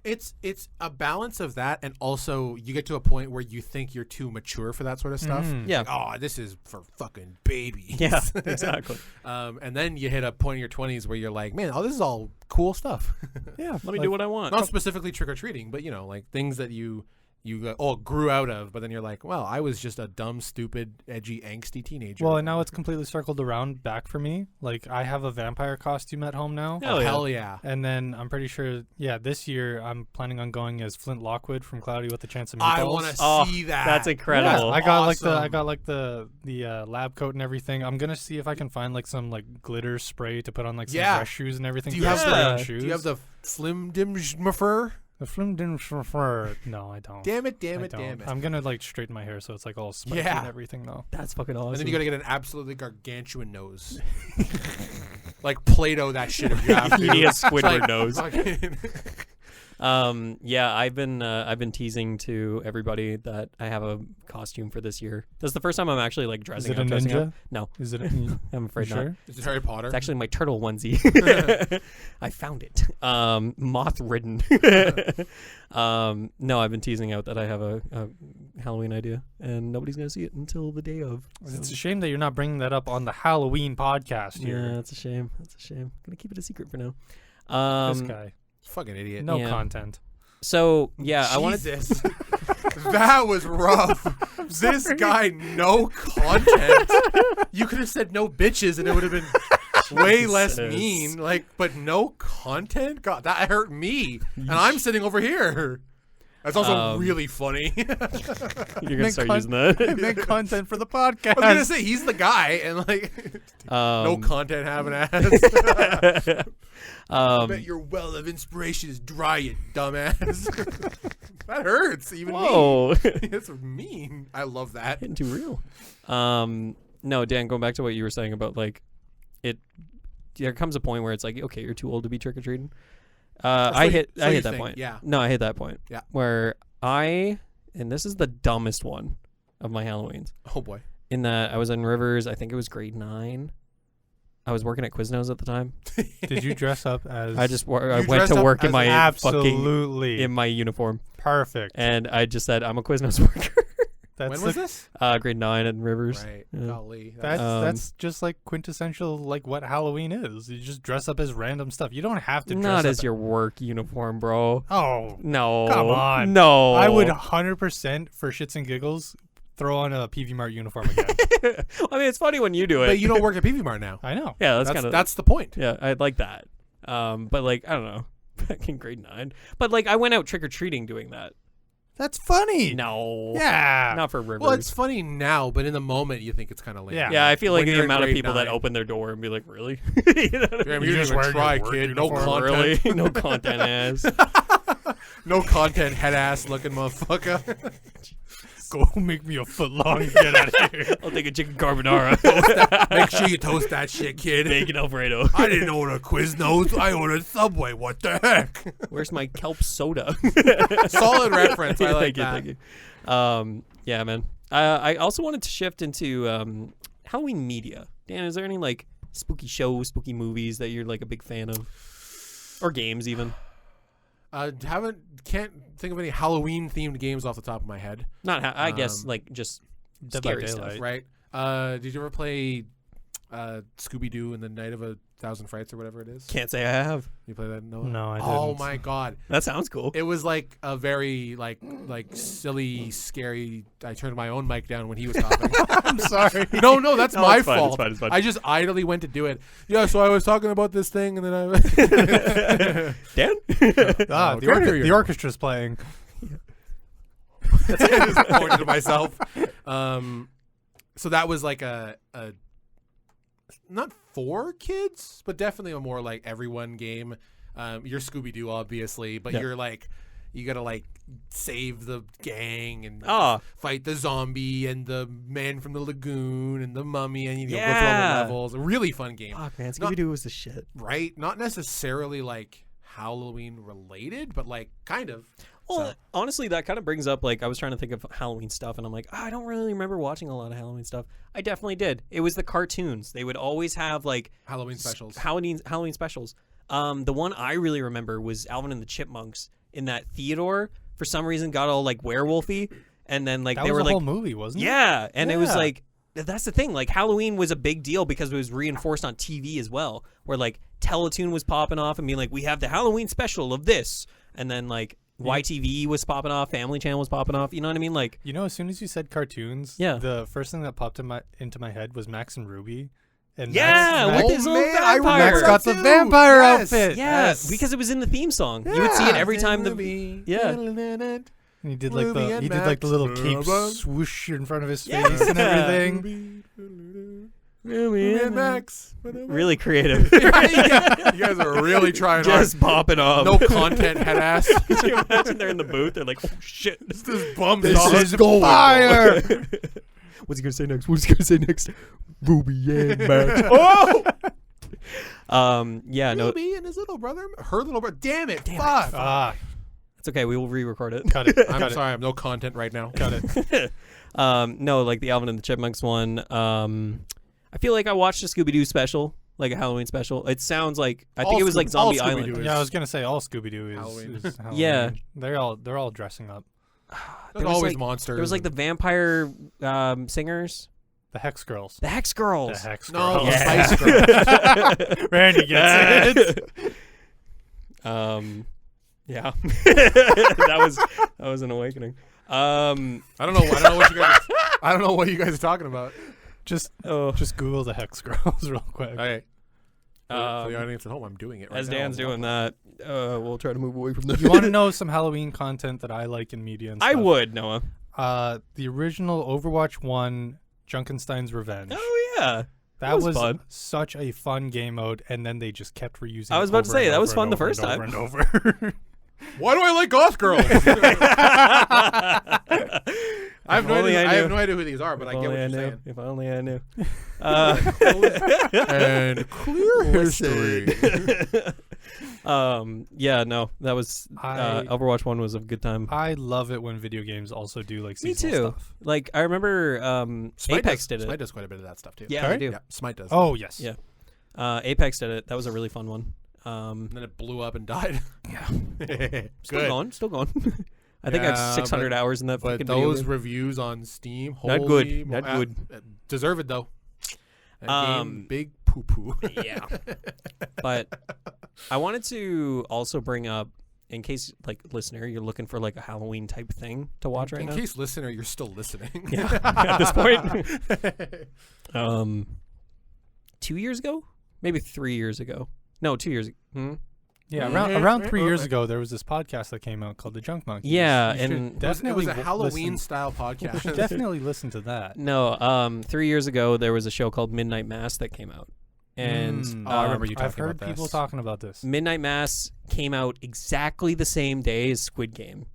It's a balance of that, and also you get to a point where you think you're too mature for that sort of stuff. Mhm. Yeah. Like, oh, this is for fucking babies. Yeah. Exactly. And then you hit a point in your 20s where you're like, man, this is all cool stuff. Yeah, Let me do what I want. Not specifically trick or treating, but things that you grew out of, but then you're like, well, I was just a dumb, stupid, edgy, angsty teenager. Well, and now it's completely circled around back for me. Like I have a vampire costume at home now. Hell yeah. hell yeah. And then I'm pretty sure, this year I'm planning on going as Flint Lockwood from Cloudy with a Chance of Meatballs. I want to Oh, see that. That's incredible. Yeah, I got Awesome. the lab coat and everything. I'm gonna see if I can find some glitter spray to put on some Yeah. dress shoes and everything. Do you for have spray the- on Do shoes? you have the Flim Dimmer? the flim dim fur? No, I don't. Damn it, I damn it, don't. damn it. I'm gonna straighten my hair so it's all spiky Yeah. and everything though. That's fucking awesome. And then you got to get an absolutely gargantuan nose. Like Play-Doh that shit if you have to. You need a It's Squidward like nose. fucking- Yeah, I've been teasing to everybody that I have a costume for this year. This is the first time I'm actually Is dressing it a up. dressing up. ninja? No, Is it? I'm afraid You not. sure? Is it Harry Potter? It's actually my turtle onesie. I found it. Moth ridden. No, I've been teasing out that I have a Halloween idea, and nobody's gonna see it until the day of. It's So- a shame that you're not bringing that up on the Halloween podcast yeah, here. that's a shame. That's a shame. Gonna keep it a secret for now. This guy, Fucking idiot. no yeah. content. So yeah, I wanted. Jesus. That was rough. This guy, no content. You could have said no bitches and it would have been way less Jesus. mean. But no content? God, that hurt me. And I'm sitting over here. That's also really funny. You're gonna Make start using that. Make content for the I was podcast. gonna say he's the guy, and like no content having ass. I bet your well of inspiration is dry, you dumbass. That hurts. Even Whoa. me. It's mean. I love that. Getting too real. No, Dan, going back to what you were saying about like it. There comes a point where it's like, okay, you're too old to be trick or treating. I hit that point. Yeah. No, I hit that point. Yeah. Where and this is the dumbest one of my Halloweens. Oh boy. In that I was in Rivers, I think it was grade 9. I was working at Quiznos at the time. Did you dress up as? I went dressed to up work in as my absolutely in my uniform, perfect. and I just said I'm a Quiznos worker. That's When was this? Grade 9 in Rivers. Right. Yeah. Golly. That's just like quintessential like what Halloween is. You just dress up as random stuff. You don't have to dress Not up as your work uniform, bro. Oh, No. come on. No. I would 100% for shits and giggles throw on a PV Mart uniform again. I mean, it's funny when you do it. But you don't work at PV Mart now. I know. Yeah, that's kind of That's the point. Yeah, I'd like that. But like I don't know, back in grade 9. But like I went out trick or treating doing that. That's funny. No. Yeah. Not for Rivers. Well, it's funny now, but in the moment you think it's kind of lame. Yeah. Yeah, I feel like When the you're in amount of grade people that 9. open their door and be like, really? You know what I Yeah, mean? you just didn't wear even your try, work kid. No uniform. content. Really? No content ass. No content, head ass looking motherfucker. Go make me a foot long and get out of here. I'll take a chicken carbonara. Make sure you toast that shit, kid. Bacon Alfredo. I didn't order Quiznos. I ordered Subway. What the heck? Where's my kelp soda? Solid reference. I like that. Thank you. Yeah, man. I also wanted to shift into Halloween media. Dan, is there any like spooky shows, spooky movies that you're like a big fan of, or games even? Can't think of any Halloween themed games off the top of my head. Not. I guess like just Dead by scary stuff. Daylight. Right. Did you ever play Scooby Doo and the Night of a Thousand Frights or whatever it is? Can't say I have. You play that? Noah? No, I didn't. Oh my god. That sounds cool. It was like a very like silly, scary. I turned my own mic down when he was talking. I'm sorry. No, that's my it's fine, fault. it's fine. I just idly went to do it. Yeah, so I was talking about this thing, and then I. Dan? The orchestra's playing. I just pointed to myself. So that was like a not for kids, but definitely a more like everyone game. You're Scooby Doo, obviously, but you're like you gotta like save the gang and fight the zombie and the man from the lagoon and the mummy, and you go through all the levels. A really fun game. Fuck, man, Scooby Doo was the shit. Right? Not necessarily like Halloween related, but like kind of. Well, honestly, that kind of brings up, like, I was trying to think of Halloween stuff, and I'm like, I don't really remember watching a lot of Halloween stuff. I definitely did. It was the cartoons. They would always have, like... Halloween specials. Halloween specials. The one I really remember was Alvin and the Chipmunks, in that Theodore, for some reason, got all, like, werewolfy, and then, like, That they was were, a like... whole movie, wasn't it? Yeah, and it was, Yeah. like... That's the thing. Like, Halloween was a big deal because it was reinforced on TV as well, where, like, Teletoon was popping off and being like, we have the Halloween special of this, and then, like... YTV was popping off, Family Channel was popping off. You know what I mean? Like, You know, as soon as you said cartoons, Yeah. the first thing that popped into my head was Max and Ruby. And yeah, Max, with his little I remember vampire. Max that got the too. vampire Yes. outfit. Yeah, Yes. because it was in the theme song. You would see it every time Yeah. And he did like Ruby the and the little cape Max. swoosh in front of his Yeah. face and everything. Ruby and Max. Really creative. Yeah, you guys are really trying Just hard. popping off. No content, head ass. Could you imagine they're in the booth? They're like, oh shit. This bums This off. is fire. What's he gonna say next? What's he gonna say next? Ruby and Max. Oh. Yeah. No. Ruby and his little brother, her little brother. Damn it! Fuck. It's okay. We will re-record it. cut it. I'm cut sorry, I have no content right now. Cut it. No, like the Alvin and the Chipmunks one. I feel like I watched a Scooby-Doo special, like a Halloween special. It sounds like I think All it was like all Zombie Scooby-Doo Island. is- Yeah, I was gonna say all Scooby Doo is Halloween. Halloween. Yeah. they're all dressing up. There's was, always like- monsters. There was like the vampire singers, The Hex Girls. the Hex Girls. The Hex no Girls. Yeah. Spice Girls. Randy gets it. Yeah, that was an awakening. I don't know what you guys are talking about. Just Oh, Google the Hex Girls real quick. All right. For the audience at home, I'm doing it right As now. Dan's doing that, we'll try to move away from this. You want to know some Halloween content that I like in media and stuff? I would, Noah. The original Overwatch 1, Junkenstein's Revenge. Oh, yeah. That was fun. such a fun game mode, and then they just kept reusing it. I was about to over say, and that was over fun and the over first and time. over and over. Why do I like goth girls? I have no idea who these are, but I get what you're saying. If only I knew. And clear history. Yeah, no, that was Overwatch 1 was a good time. I love it when video games also do like Me seasonal too. stuff. Like I remember Apex did it. Smite does quite a bit of that stuff too. Yeah, Sorry? they do. Yeah, Smite does. Oh yes. Yeah. Apex did it. That was a really fun one. And then it blew up and died. Yeah. Still going. I think I have 600 hours in that But fucking video those game. reviews on Steam, Not good. Not good. Deserve it though. That game, big poo poo. Yeah. But I wanted to also bring up, in case like listener, you're looking for like a Halloween type thing to watch right now. In case listener, you're still listening. Yeah. At this point. 2 years ago, maybe 3 years ago. No, 2 years. Yeah, around 3 years ago, there was this podcast that came out called The Junk Monkeys. Yeah, You should and definitely it was a Halloween listen- style podcast. Definitely listen to that. No, 3 years ago there was a show called Midnight Mass that came out, and I remember you talking I've heard about people this. talking about this. Midnight Mass came out exactly the same day as Squid Games.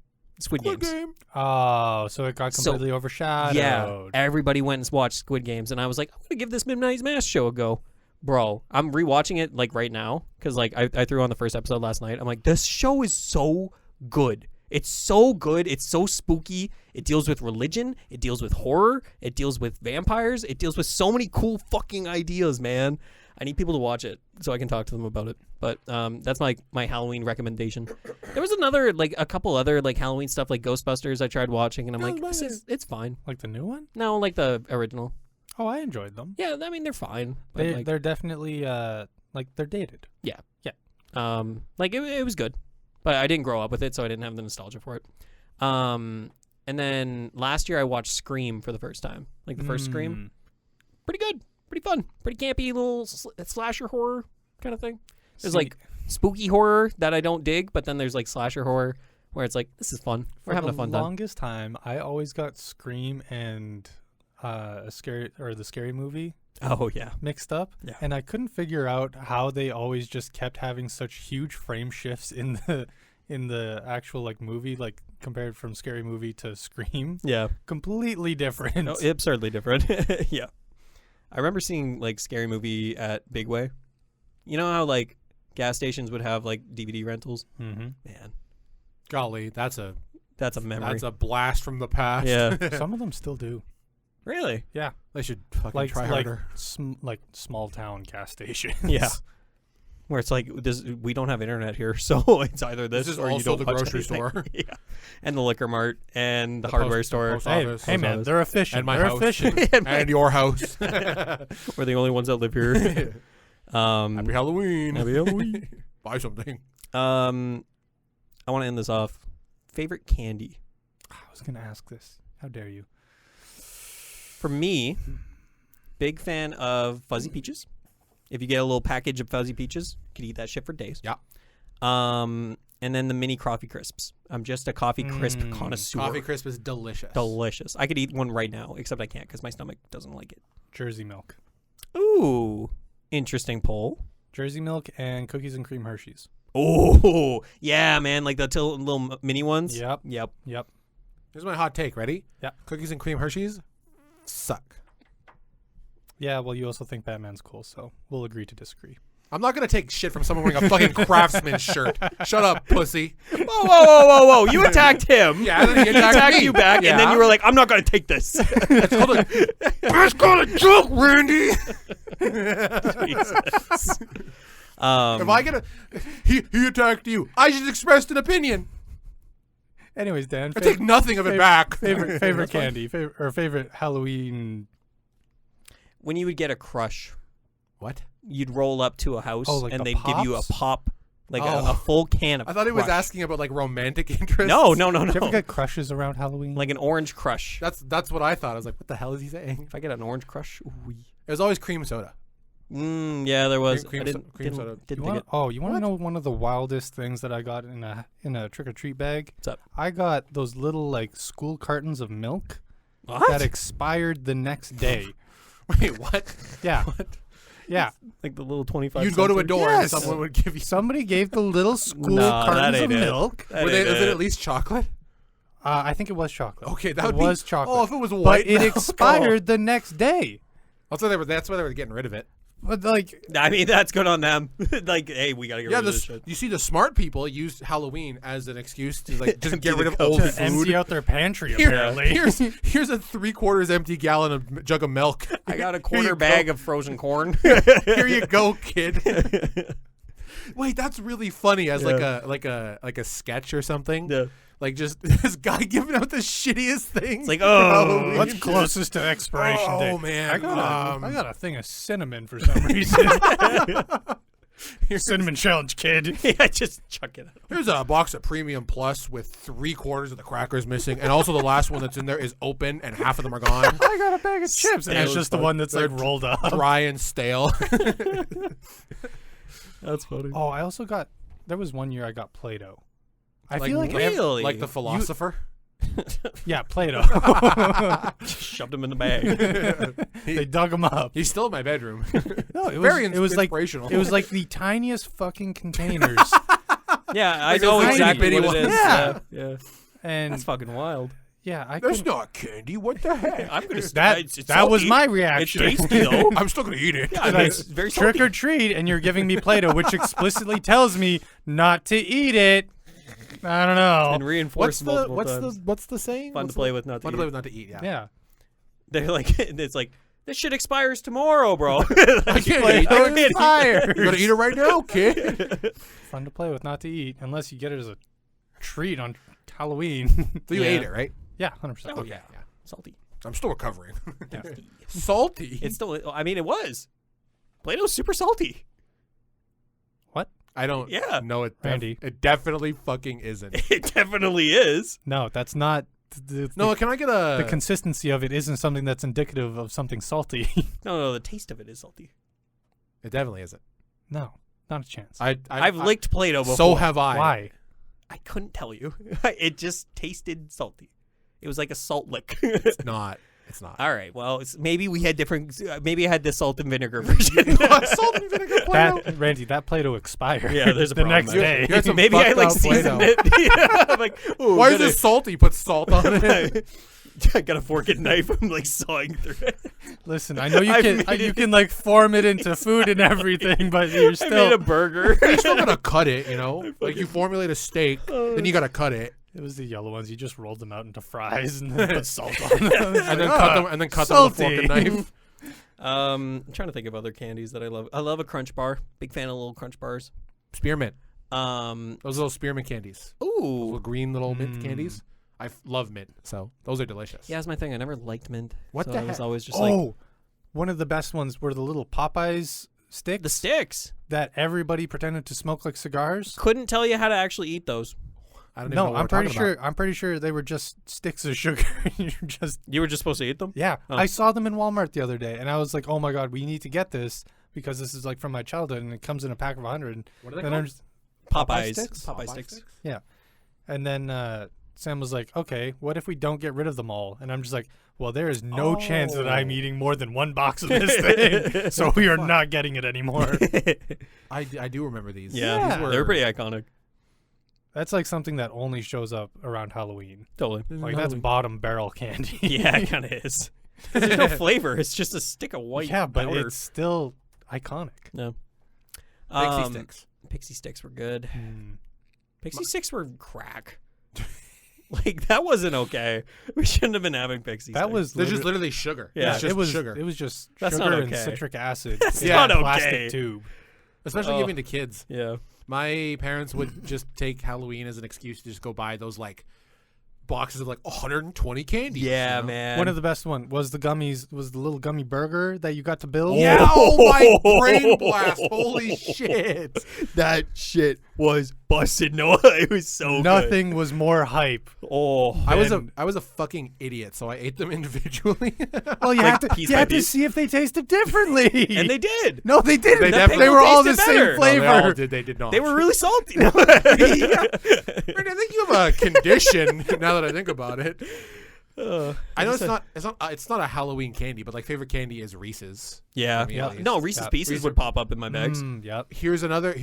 Oh, so it got completely overshadowed. Yeah, everybody went and watched Squid Games, and I was like, I'm gonna give this Midnight Mass show a go. Bro, I'm rewatching it like right now because like I threw on the first episode last night. I'm like, this show is so good. It's so good. It's so spooky. It deals with religion. It deals with horror. It deals with vampires. It deals with so many cool fucking ideas, man. I need people to watch it so I can talk to them about it. But that's my Halloween recommendation. There was another like a couple other like Halloween stuff like Ghostbusters I tried watching and I'm like, it's fine. Like the new one? No, like the original. Oh, I enjoyed them. Yeah, I mean they're fine. But They're definitely like they're dated. Like it was good, but I didn't grow up with it, so I didn't have the nostalgia for it. And then last year I watched Scream for the first time, like the first Scream. Pretty good, pretty fun, pretty campy little slasher horror kind of thing. There's like spooky horror that I don't dig, but then there's like slasher horror where it's like this is fun. We're having a fun time. For the longest time, I always got Scream and the Scary Movie. Oh yeah, mixed up. Yeah. And I couldn't figure out how they always just kept having such huge frame shifts in the actual like movie, like compared from Scary Movie to Scream. Yeah, completely different. No, absurdly different. Yeah, I remember seeing like Scary Movie at Big Way. You know how like gas stations would have like DVD rentals? Mm-hmm. Man, golly, that's a memory. That's a blast from the past. Yeah. Some of them still do. Really? Yeah. They should fucking try harder. Like small town gas stations. Yeah. Where it's like we don't have internet here, so it's either this is or also you don't the watch grocery anything. store. Yeah. And the liquor mart and the hardware store. post Hey, office. hey man, they're efficient. And my they're house. efficient. And your house. We're the only ones that live here. Happy Halloween. Happy Halloween. Buy something. I want to end this off. Favorite candy? I was gonna ask this. How dare you? For me, big fan of Fuzzy Peaches. If you get a little package of Fuzzy Peaches, you could eat that shit for days. Yeah. And then the mini coffee crisps. I'm just a coffee crisp connoisseur. Coffee crisp is delicious. Delicious. I could eat one right now, except I can't because my stomach doesn't like it. Jersey milk. Ooh, interesting poll. Jersey milk and cookies and cream Hershey's. Oh, yeah, man, like the little mini ones. Yep. Here's my hot take. Ready? Yeah. Cookies and cream Hershey's suck. Yeah, well, you also think Batman's cool, so we'll agree to disagree. I'm not gonna take shit from someone wearing a fucking Craftsman shirt. Shut up, pussy. Whoa! You attacked him. Yeah, and then he He attacked attacked me. you back, and then you were like, "I'm not gonna take this." It's called a joke, Randy. Jesus. If I get he attacked you, I just expressed an opinion. Anyways, Dan, I take nothing of it back. favorite candy, favorite Halloween. When you would get a crush, What? you'd roll up to a house Oh, like and the they'd give you a Pops? pop, like Oh. a full can of I thought he was Crush. asking about like romantic interest. No. Do you ever get crushes around Halloween? Like an orange crush. That's what I thought. I was like, what the hell is he saying? If I get an orange crush, ooh. It was always cream soda. Yeah, there was. Cream I didn't, cream soda. didn't You dig want, it. you want to know one of the wildest things that I got in a trick or treat bag? What's up? I got those little like school cartons of milk What? that expired the next day. Wait, what? Yeah. Yeah. Like the little 25 You'd go to a cents. door Yes. and someone would give you. Somebody gave the little school Nah, that cartons of ain't it. milk. That Was ain't it it. at least chocolate? I think it was chocolate. Okay, that it would was be. chocolate. Oh, if it was but white, it milk. expired the next day. That's why they were getting rid of it. But like, I mean, that's good on them. Like, hey, we gotta get Yeah, rid of this shit. you see, the smart people use Halloween as an excuse to like just Empty get rid the of cup. old to food. empty out their pantry. Here- Apparently, here's a 3/4 empty gallon of jug of milk. I got a Here you quarter bag of frozen corn. Here you go, kid. Wait, that's really funny as like a sketch or something. Yeah. Like just this guy giving out the shittiest things. It's like, for oh, Halloween. what's closest to expiration Oh, date? man. I got a thing of cinnamon for some reason. Cinnamon challenge, kid. yeah, just chuck it out. Here's a box of Premium Plus with 3/4 of the crackers missing, and also the last one that's in there is open and half of them are gone, I got a bag of chips, and Stale it's as just the fuck. one that's like Like rolled up. dry and stale. That's funny. Oh, I also got. There was one year I got Play-Doh. I Like feel like really? like the philosopher. yeah, Play-Doh. Just shoved them in the bag. They dug them up. He's still in my bedroom. No, it was Very it was like inspirational. it was like the tiniest fucking containers, Yeah, I Like know those tiny exactly bitty what it is. ones. Yeah. Yeah. and That's fucking wild. yeah, I That's couldn't- not candy. What the heck? I'm gonna that it's that was salty. my It's reaction. tasty though. I'm still gonna eat it. Yeah, I mean, Like, it's very trick salty. or treat, and you're giving me Play-Doh, which explicitly tells me not to eat it. I don't and know. reinforced multiple times. what's the saying? Fun to play with, not to Fun to eat. play with, not to eat. Yeah. Yeah. They're like, it's like, this shit expires tomorrow, bro. I can't eat Play-Doh it. expires. You gotta eat it right now, kid. Fun to play with, not to eat, unless you get it as a treat on Halloween. So you Yeah. ate it, right? yeah, 100%. Oh, Yeah. Salty. I'm still recovering. Yeah. Salty. It's still, I mean, it was. Play-Doh's super salty. I don't Yeah. know it. Randy. It definitely fucking isn't. It definitely is. No, that's not. No, can I get the a? consistency of it isn't something that's indicative of something salty. No, the taste of it is salty. It definitely isn't. no, not a chance. I've licked Play-Doh before. So have I. Why? I couldn't tell you. It just tasted salty. It was like a salt lick. It's not. It's not. All right. Well, maybe we had different. Maybe I had the salt and vinegar version. Salt and vinegar Play-Doh. That Randy, that Play-Doh expired. Yeah, there's a the problem next there. day. You had some Maybe I fucked like up seasoned Play-Doh. it. Yeah, I'm like, ooh, Why is gotta- it salty? Put salt on it. I got a fork and knife. I'm like sawing through it. Listen, I know you I've can made you it- can like form it into food and everything, but you're I made still. a burger. You still gotta cut it, you know. Like you formulate a steak, then you gotta cut it, It was the yellow ones. You just rolled them out into fries and then put salt on them. and then cut them, and then cut them with a fork and salty. knife. I'm trying to think of other candies that I love. I love a Crunch Bar. Big fan of little Crunch Bars. Spearmint. Um, Those little spearmint candies. Those little ooh, green little mint candies. I love mint, so those are delicious. yeah, that's my thing. I never liked mint. What so the I was heck? always just like Oh, one of the best ones were the little Popeyes sticks the sticks. that everybody pretended to smoke like cigars. Couldn't tell you how to actually eat those. I don't even know No, what I'm we're pretty talking sure. about. I'm pretty sure they were just sticks of sugar. You're just You were just supposed to eat them. yeah. Oh. I saw them in Walmart the other day, and I was like, "Oh my god, we need to get this because this is like from my childhood, and it comes in a pack of 100." What are they And I'm called? just, Popeyes. sticks? Popeye sticks. and then Sam was like, "Okay, what if we don't get rid of them all?" And I'm just like, "Well, there is no chance that I'm Oh. eating more than one box of this thing, so we are not getting it anymore." I do remember these. Yeah, These they're pretty iconic. That's like something that only shows up around Halloween. Totally. Like that's bottom barrel candy. Yeah, it kind of is. There's no flavor. It's just a stick of white yeah, but powder. it's still iconic. No. Pixie sticks. Pixie sticks were good. Mm. Pixie sticks were crack. Like that wasn't okay. We shouldn't have been having pixie That sticks. was They're just literally- literally sugar. Yeah, It's just it was sugar. It was just That's sugar not and okay. citric acid. That's in not a plastic okay. tube. Especially Oh. giving to kids. yeah. My parents would just take Halloween as an excuse to just go buy those like boxes of like 120 candies. Yeah, you know? man. One of the best one was the gummies. Was the little gummy burger that you got to build? Yeah. Oh my brain blast! Holy shit! That shit. was busted, Noah. It was so good. Nothing was more hype. Oh, I was a fucking idiot, so I ate them individually. Well, you Like have to piece you by have to piece? see if they tasted differently. and they did. no, they didn't. They They, definitely were all the tasted same better. No, flavor. they all did. They did not. They were really salty. Brandon, I think you have a condition. Now that I think about it, I know it's not a Halloween candy, but like favorite candy is Reese's. Yeah. For me, at least. No, Reese's Yeah. Pieces would pop up in my bags. Yep. Here's another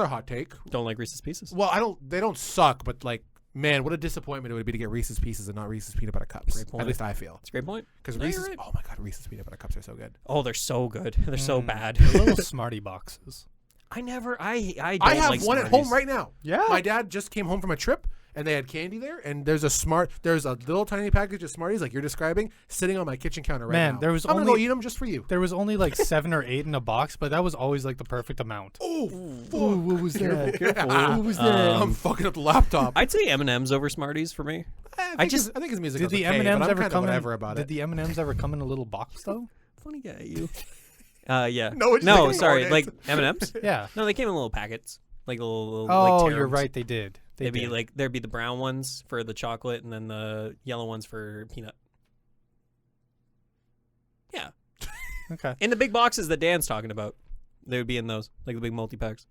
hot take. Don't like Reese's Pieces. Well, they don't suck, but like, man, what a disappointment it would be to get Reese's Pieces and not Reese's peanut butter cups. Great point. At least I feel. That's a great point. Because No, you're Reese's, right. oh my god, Reese's peanut butter cups are so good. Oh, they're so good. They're so bad. The little Smartie boxes. I don't I have like one at Smarties. home right now. Yeah. My dad just came home from a trip and they had candy there, and there's a little tiny package of Smarties like you're describing sitting on my kitchen counter right now. Man, there was I'm gonna go only- eat them just for you. There was only like 7 or 8 in a box, but that was always like the perfect amount. Oh, Ooh, what was that? Careful. What was that? I'm fucking up the laptop. I'd say M&M's over Smarties for me. I think his music Did was the okay, M&Ms but I'm ever kinda come whatever in? about Did it. the M&Ms ever come in a little box though? Funny guy, you. Yeah. No, it's no, like sorry. Hornets. Like M&M's? Yeah. No, they came in little packets, like little. Oh, like you're Terums. right. They did. There'd be the brown ones for the chocolate, and then the yellow ones for peanut. Yeah, Okay. in the big boxes that Dan's talking about, they would be in those, like the big multi packs.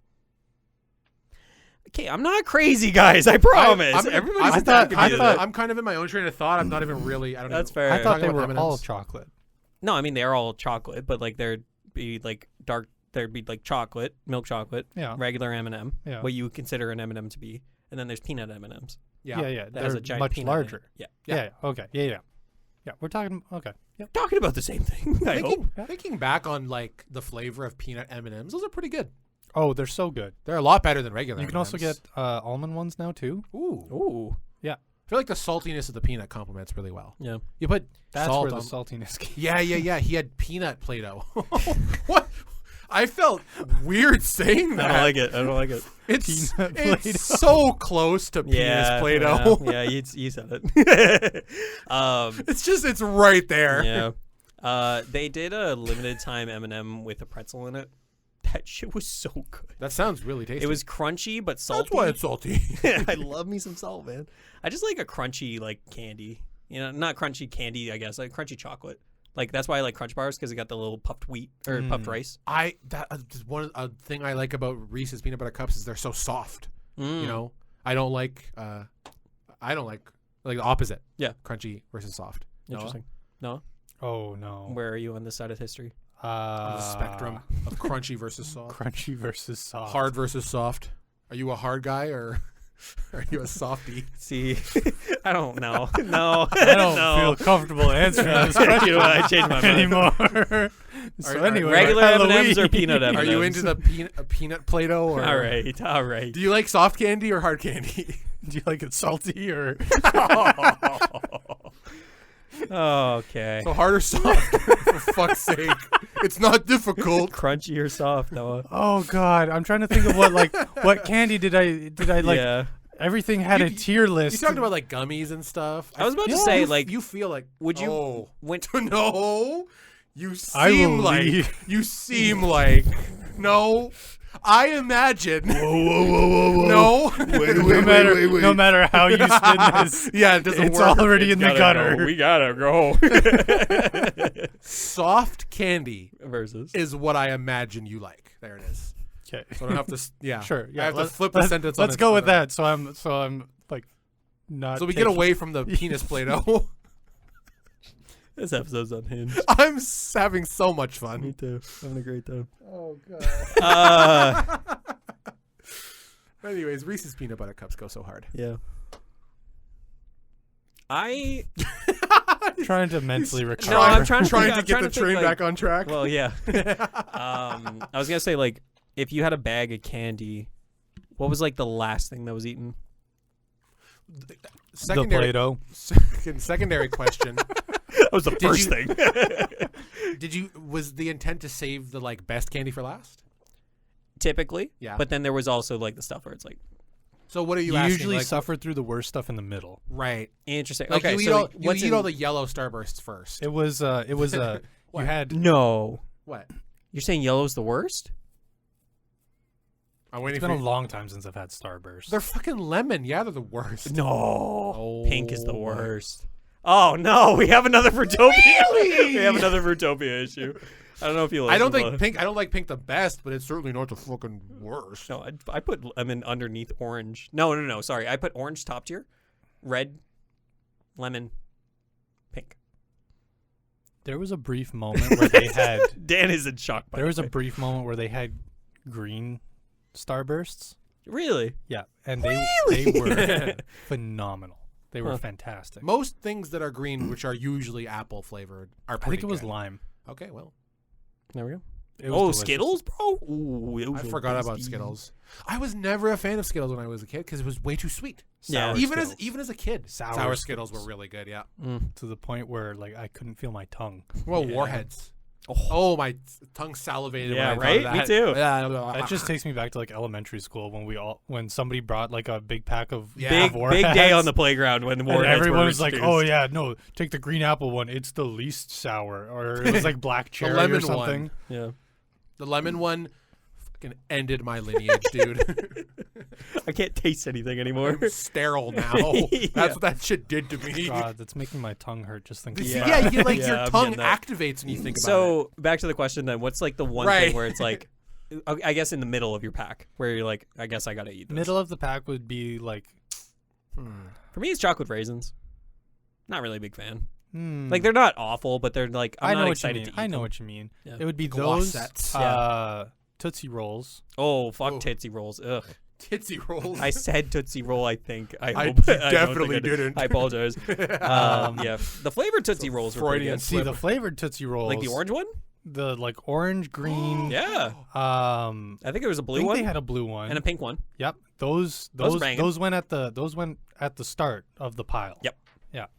Okay, I'm not crazy, guys. I promise. Everybody's attacking me today. I'm kind of in my own train of thought. I'm not even really. I don't. That's even, fair. I thought Talking they were about all M&Ms. chocolate. No, I mean they're all chocolate, but like there'd be like dark. There'd be like chocolate, milk chocolate, Yeah. regular M&M, Yeah. what you would consider an M&M to be, and then there's peanut M&Ms. Yeah. Yeah. That has They're a giant much peanut in it. larger. Yeah. Yeah. Okay. Yeah. Yeah. We're talking. Okay. Yeah. Talking about the same thing. I hope. Thinking back on like the flavor of peanut M&Ms, those are pretty good. Oh, they're so good. They're a lot better than regular. You can also M&Ms. get almond ones now too. Ooh. Ooh. I feel like the saltiness of the peanut complements really well. Yeah. You put That's salt where the on. saltiness came. Yeah. He had peanut Play-Doh. What? I felt weird saying that. I don't like it. It's Peanut Play-Doh. it's so close to penis Play-Doh. Yeah, you said it. It's right there. Yeah. They did a limited time M&M with a pretzel in it. That shit was so good. That sounds really tasty. It was crunchy but salty. That's why it's salty. I love me some salt, man. I just like a crunchy like candy. You know, not crunchy candy, I guess, like crunchy chocolate. Like that's why I like Crunch Bars because it got the little puffed wheat or puffed rice. One thing I like about Reese's peanut butter cups is they're so soft. You know, I don't like the opposite. Yeah. Crunchy versus soft. Interesting. No, Oh no. where are you on this side of history? On the spectrum of crunchy versus soft. Crunchy versus soft. Hard versus soft. Are you a hard guy or are you a softie? See, I don't know. No, I don't no. feel comfortable answering this question You know what? I changed my mind. anymore. So anyway, Regular Halloween. M&Ms or peanut M&Ms? Are you into the peanut Play-Doh? Or All right. Do you like soft candy or hard candy? Do you like it salty or? Okay. So hard or soft? For fuck's sake. It's not difficult. Crunchy or soft, Noah? Oh God, I'm trying to think of what candy did I like? Yeah. Everything had a tier You list. talked about like gummies and stuff. I was about to Yeah, say, you- like, you feel like would you Oh. when No. You I will seem like leave. you seem like no. I imagine. Whoa. No. No matter how you spin this, Yeah, it doesn't it's work. already in the gutter. We gotta go. Soft candy Versus. is what I imagine you like. There it is. Okay. So I don't have to. Yeah. Sure. Yeah. I have to flip the sentence. Let's on go it. with that. So I'm like not. So we get away from the penis Play-Doh. This episode's unhinged. I'm having so much Me fun. too. Having a great time. Oh god. Anyways, Reese's peanut butter cups go so hard. Yeah. I trying to mentally recover. No, I'm trying to trying think- to I'm get trying the to think, train like- back on track. well, yeah. I was gonna say like if you had a bag of candy, what was like the last thing that was eaten? the secondary, Play-Doh. secondary question. That was the first thing. Was the intent to save the like best candy for last? Typically, Yeah. But then there was also like the stuff where it's like So what are you You asking? usually like, suffer through the worst stuff in the middle. right. interesting. Like okay, you eat, so all, you what's eat in, all the yellow Starbursts first. It was you What? had No, What? you're saying yellow's the worst? I'm waiting It's for been a you. long time since I've had Starburst. They're fucking lemon. Yeah, they're the worst. No, pink is the Oh. worst. Oh no, we have another Fruitopia. Really? We have another Fruitopia issue. I don't know if you. I don't listen think to- pink. I don't like pink the best, but it's certainly not the fucking worst. No, I put lemon underneath orange. No. Sorry, I put orange top tier, red, lemon, pink. There was a brief moment where they had. Dan is in shock. By There was the a way. brief moment where they had green Starbursts. Really. Yeah, and they were phenomenal. They were Huh. fantastic. Most things that are green, which are usually apple flavored, are I pretty think it was good. lime. Okay, well, There we go. It was Oh, delicious. Skittles, bro. Ooh, I forgot about Skittles. I was never a fan of Skittles when I was a kid because it was way too sweet. Yeah. Sour Even Skittles. as a kid, Sour Skittles were Skittles. really good. Yeah. To the point where like I couldn't feel my tongue. Well, Yeah. Warheads. Oh, Oh, my tongue salivated. Yeah, when I right? thought Me of that. too. Yeah, That just takes me back to like elementary school when somebody brought like a big pack of Yeah. big day Warheads, on the playground when the and Warheads everyone were was like, introduced. "Oh yeah, no, take the green apple one. It's the least sour." Or it was like black cherry lemon or something. one. Yeah. The lemon one fucking ended my lineage, dude. I can't taste anything anymore. I'm sterile now. Yeah. That's what that shit did to me. God, that's making my tongue hurt just thinking. Yeah, about it. you like Yeah, your I'm tongue getting that. activates when you think about it. So back to the question then. What's like the one Right. thing where it's like, I guess in the middle of your pack where you're like, I guess I gotta eat this. Middle of the pack would be like. For me, it's chocolate raisins. Not really a big fan. Hmm. Like they're not awful, but they're like I'm I not know what you excited mean. to eat I know them. what you mean. Yeah. It would be those Glossettes. Tootsie Rolls. Oh fuck Oh. Tootsie Rolls. Ugh. Tootsie Rolls. I said Tootsie Roll. I think. I I hope. don't definitely think I did. didn't. I apologize. Yeah, the flavored Tootsie Rolls were pretty Freudian good. See the flavored Tootsie Rolls. Like the orange one. The like orange, green. Yeah, I I think it was a blue think one they had a blue one. and a pink one. Yep. Those banging. went at the start of the pile. Yep.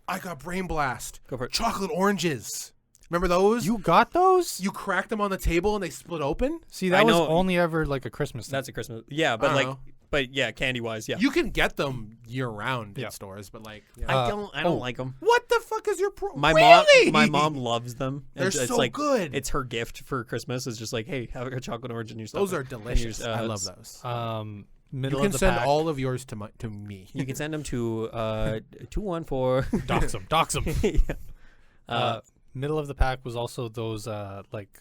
I got brain blast. Go for it. Chocolate oranges. Remember those? You got those? You cracked them on the table and they split open. See, I that was know- only ever like a Christmas thing. That's a Christmas. Yeah, I but don't like, know. but yeah, candy wise, yeah. You can get them year round Yeah. in stores, but like, yeah. I don't oh. like them. what the fuck is your My really? mom loves them. They're it's so like, good. It's her gift for Christmas. It's just like, hey, have a chocolate orange and you stuff. Those it. are delicious. And I you love just, those. Middle You of can the send pack. all of yours to me. You can send them to 214. Dox them. Dox them. yeah. Middle of the pack was also those like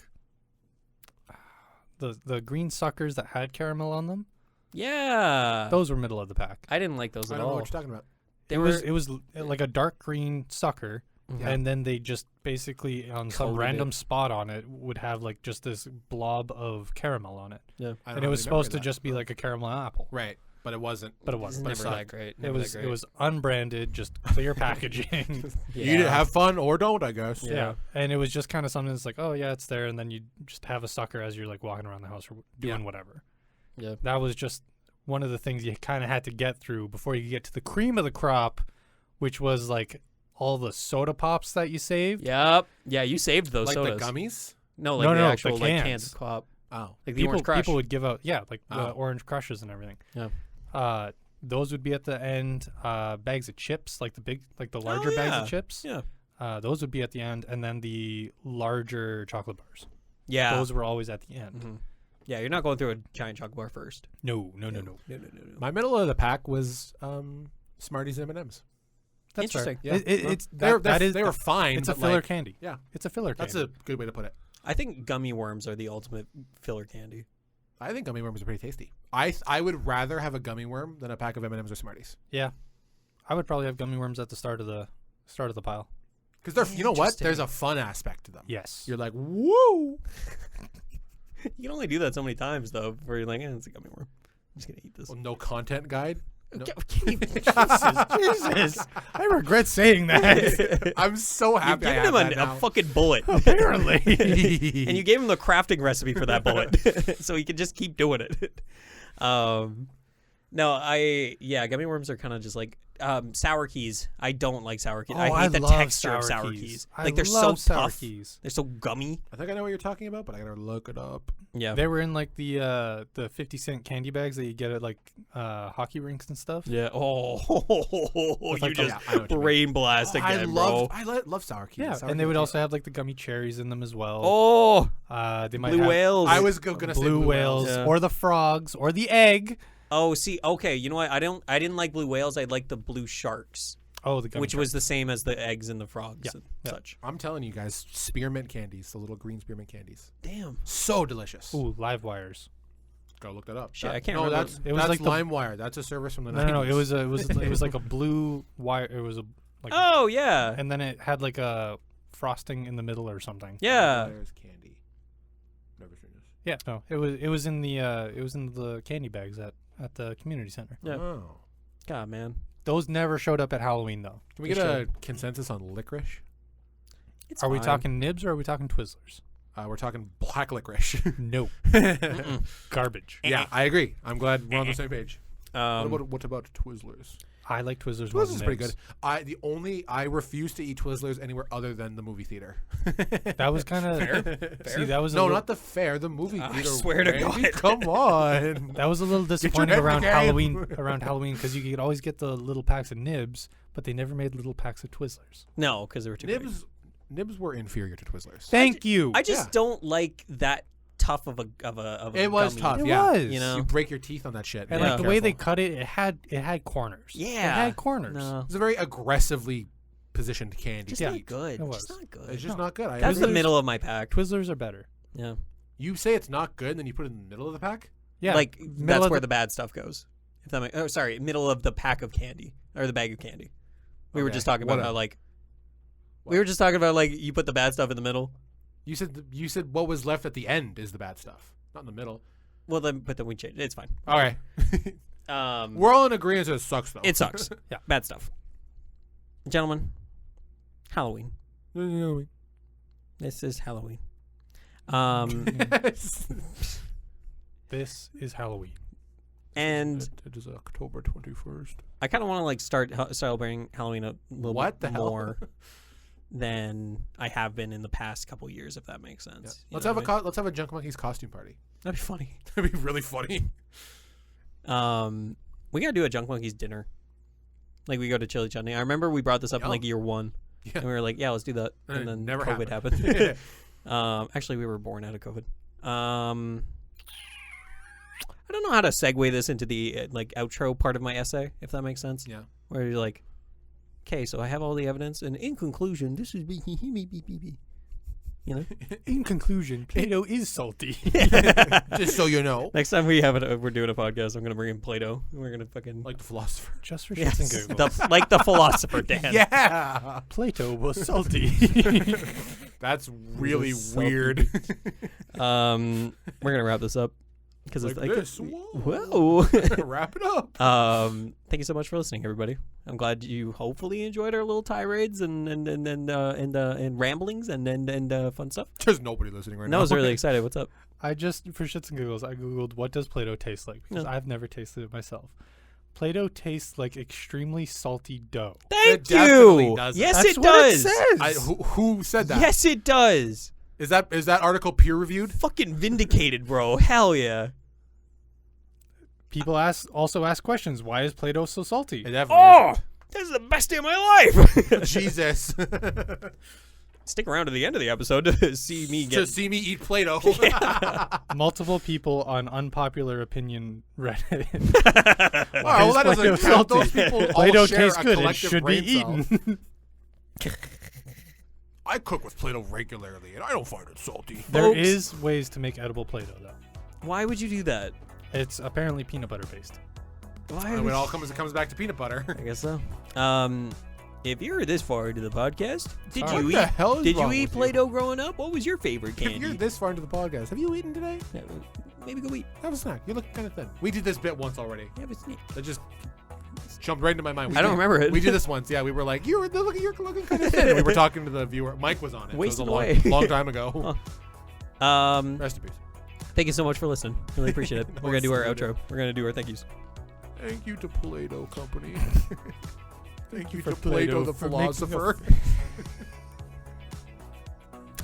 the green suckers that had caramel on them. Yeah. Those were middle of the pack. I didn't like those I at don't know all. what you're talking about. They it were was like a dark green sucker, Yeah. and then they just basically on some Coated random it. spot on it would have like just this blob of caramel on it, yeah. I don't and have it was any supposed to memory of just be that. like a caramel apple, Right, but it wasn't. but it wasn't. But Never it that sucked. great. It Never was that it great. was unbranded, just clear packaging. Yeah. You either have fun or don't, I guess. Yeah. And it was just kind of something that's like, oh yeah, it's there, and then you just have a sucker as you're like walking around the house or doing whatever. Yeah. That was just one of the things you kind of had to get through before you could get to the cream of the crop, which was like all the soda pops that you saved. Yep. Yeah, you saved those Like sodas. the gummies. No, like No, the no, the actual like cans. cans of pop. Oh, Like the orange crush. People would give out, like the Oh. orange crushes and everything. Yeah. Those would be at the end. Bags of chips, like the larger bags yeah. of chips. Yeah. Those would be at the end, and then the larger chocolate bars. Yeah. Those were always at the end. Mhm. Yeah, you're not going through a giant chocolate bar first. No. No. my middle of the pack was Smarties and M&Ms. That's fair. Interesting. Yeah. It's They were fine. It's a but, filler like, candy. Yeah, It's a filler that's candy. a good way to put it. I think gummy worms are the ultimate filler candy. I think gummy worms are pretty tasty. I would rather have a gummy worm than a pack of M&Ms or Smarties. Yeah, I would probably have gummy worms at the start of the pile. Because they're, you know what? Interesting. There's a fun aspect to them. Yes. You're like, woo! You can only do that so many times though before you're like, it's a gummy worm. I'm just gonna eat this. Well, no content guide. No. Jesus, I regret saying that. I'm so You happy. I gave have him that a now. fucking bullet. Apparently. And you gave him the crafting recipe for that bullet, so he could just keep doing it. Gummy worms are kind of just like sour keys. I don't like sour keys. Oh, I hate the love texture of sour keys. Like they're so sour tough. keys. They're so gummy. I think I know what you're talking about, but I gotta look it up. Yeah. They were in like the 50-cent candy bags that you get at like hockey rinks and stuff. Yeah. Oh, With, you like, just I know what you mean. brain blast again, bro. I love sour keys. Yeah, Sour and they keys would are also have like the gummy cherries in them as well. Oh, They might blue have whales. I was gonna say blue whales Yeah. or the frogs or the egg. Oh, see, okay. You know what? I didn't like blue whales. I liked the blue sharks, Oh, the gummy which was the same as the eggs and the frogs Yeah, and yeah. such. I'm telling you guys, spearmint candies, the little green spearmint candies, Damn. so delicious. Ooh, live wires. Go look that up. Shit, I can't no, remember. that's It was that's like the- LimeWire. That's a service from the 90s. No, it was like a blue wire. It was a like, Oh yeah. and then it had like a frosting in the middle or something. Yeah. LimeWire's candy. Never seen this. Yeah, no, it was in the candy bags at the community center. Yeah. Oh. God, man. Those never showed up at Halloween though. Can we get a consensus on licorice? It's Are we fine. talking nibs or are we talking Twizzlers? We're talking black licorice. No, Mm-mm. garbage. Yeah, I agree. I'm glad we're on the same page. What about Twizzlers? I like Twizzlers more Twizzlers than is pretty nibs. good. I refuse to eat Twizzlers anywhere other than the movie theater. That was kind of see. That was No, a little, not the fair. The movie I theater. swear to Randy, God. Come on. that was a little disappointing head in the around game. Halloween. Around Halloween, because you could always get the little packs of nibs, but they never made little packs of Twizzlers. No, because they were too big. Nibs were inferior to Twizzlers. Thank you. I just Yeah. don't like that tough of a It was gummy. tough. It yeah. was. You know? You break your teeth on that shit. and Yeah. like the way they Careful. cut it, it had corners. Yeah. it had corners. No. It's a very aggressively positioned candy. Just to not eat. good. It was. Just not good. It's just No. not good. That's the Twizzlers- middle of my pack. Twizzlers are better. Yeah. You say it's not good, and then you put it in the middle of the pack. Yeah, Like middle that's of where the bad stuff goes. If that oh, sorry, middle of the pack of candy or the bag of candy. We were Okay, just talking about whatever. how like What? we were just talking about like you put the bad stuff in the middle. You said what was left at the end is the bad stuff, not in the middle. Well, then we changed it. It's fine. All right. We're We're all in agreement that it sucks though. it sucks. Yeah. Bad stuff. Gentlemen, Halloween. This is Halloween. Yes. this is Halloween. And it is October 21st. I kind of want to like start celebrating Halloween a little What bit the hell? more than I have been in the past couple years, if that makes sense. Yeah. You Let's know have what I mean? let's have a Junk Monkeys costume party. That'd be funny. That'd be really funny. We gotta do a Junk Monkeys dinner. Like we go to Chili Chutney. I remember we brought this up in like Yum. year one, Yeah. and we were like, "Yeah, let's do that." And And it then never COVID happened. happened. Actually, we were born out of COVID. I don't know how to segue this into the like outro part of my essay, if that makes sense. Yeah. Where you're like, "Okay, so I have all the evidence, and in conclusion, this is you know." In conclusion, Play-Doh is salty. Just so you know, Next time we're doing a podcast, I'm gonna bring in Play-Doh. And we're gonna fucking like the philosopher. Just for yes, shits and giggles. like the philosopher Dan. Yeah. Play-Doh was salty. That's really salty weird. We're gonna wrap this up because Like it's this. Whoa. Wrap it up. Thank you so much for listening, everybody. I'm glad you hopefully enjoyed our little tirades and ramblings and fun stuff. There's nobody listening right No, now. I was really excited. What's up? I just, for shits and giggles, I googled what does Play-Doh taste like because Yeah. I've never tasted it myself. Play-Doh tastes like extremely salty dough. Thank definitely you. doesn't. Yes, That's it what does. it says. Who said that? Yes, it does. Is that article peer reviewed? Fucking vindicated, bro. Hell yeah. People also ask questions. Why is Play-Doh so salty? It definitely Oh, this is the best day of my life. is. Jesus. Stick around to the end of the episode to see me To get. see me eat Play-Doh. Multiple people on unpopular opinion Reddit. Oh, well, that Play-Doh doesn't count. Those salty? people all Play-Doh share tastes a good. It collective should be brain cell. eaten. I cook with Play-Doh regularly, and I don't find it salty. There Folks. is ways to make edible Play-Doh, though. Why would you do that? It's apparently peanut butter based. Why? And it all comes back to peanut butter. I guess so. If you're this far into the podcast, did Sorry. you What the eat? hell is Did you wrong eat with you? Play-Doh growing up? What was your favorite If you're candy? this far into the podcast, have you eaten today? Yeah, maybe go eat. Have a snack. You look kind of thin. We did this bit once already. Have a snack. That just jumped right into my mind. I don't remember it. We did this once. Yeah, we were like, you're looking kind of thin. We were talking to the viewer. Mike was on it. Wasted so it was away. a long time ago. Huh. Rest in peace. Thank you so much for listening. Really appreciate it. We're gonna do our Let's do outro. We're gonna do our thank yous. Thank you to Plato Company. Thank you for to Plato the for making a philosopher.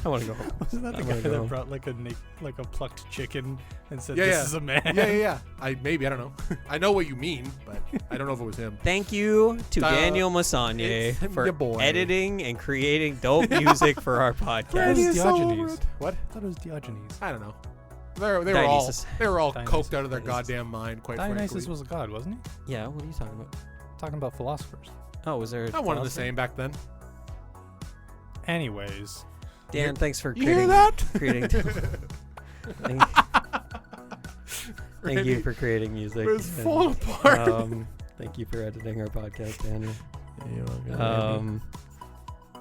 I want to go home. Wasn't that the I'm guy gonna go that home. brought like a plucked chicken and said, Yeah, "This yeah. is a man"? Yeah. I don't know. I know what you mean, but I don't know if it was him. Thank you to Daniel it's Mosionier your for boy. editing and creating dope music for our That podcast. was Diogenes. What? I thought it was Diogenes. I don't know. They were all Dionysus. coked Dionysus. out of their goddamn mind. Quite Dionysus frankly, was a god, wasn't he? Yeah, what are you talking about? Talking about philosophers. Oh, was there? not one and the philosophy? same back then. Anyways, Dan, thanks for You hear creating. that? Creating. Thank you for creating music. It's and, falling apart. Thank you for editing our podcast, Daniel. You're welcome.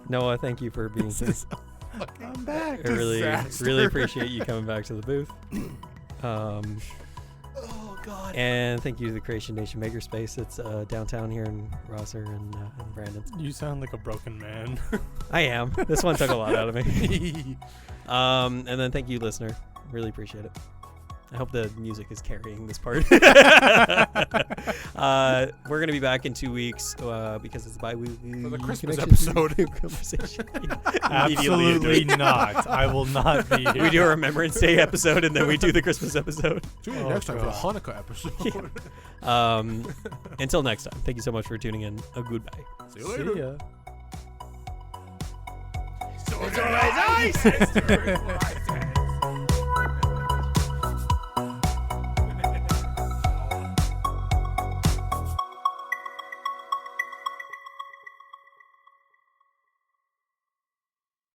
Noah, thank you for being here. I'm back. I really appreciate you coming back to the booth. Oh God. And thank you to the Creation Nation Makerspace. It's downtown here in Rosser and Brandon. you sound like a broken man. I am. This one took a lot out of me. And then thank you, listener. Really appreciate it. I hope the music is carrying this part. We're going to be back in 2 weeks because it's bi-weekly. For the Christmas connection episode. conversation. Absolutely not. I will not be here. We do a Remembrance Day episode and then we do the Christmas episode. Tune in Oh, next time for the God. Hanukkah episode. Until next time, thank you so much for tuning in. Goodbye. See you later. See ya. So it's a nice ice.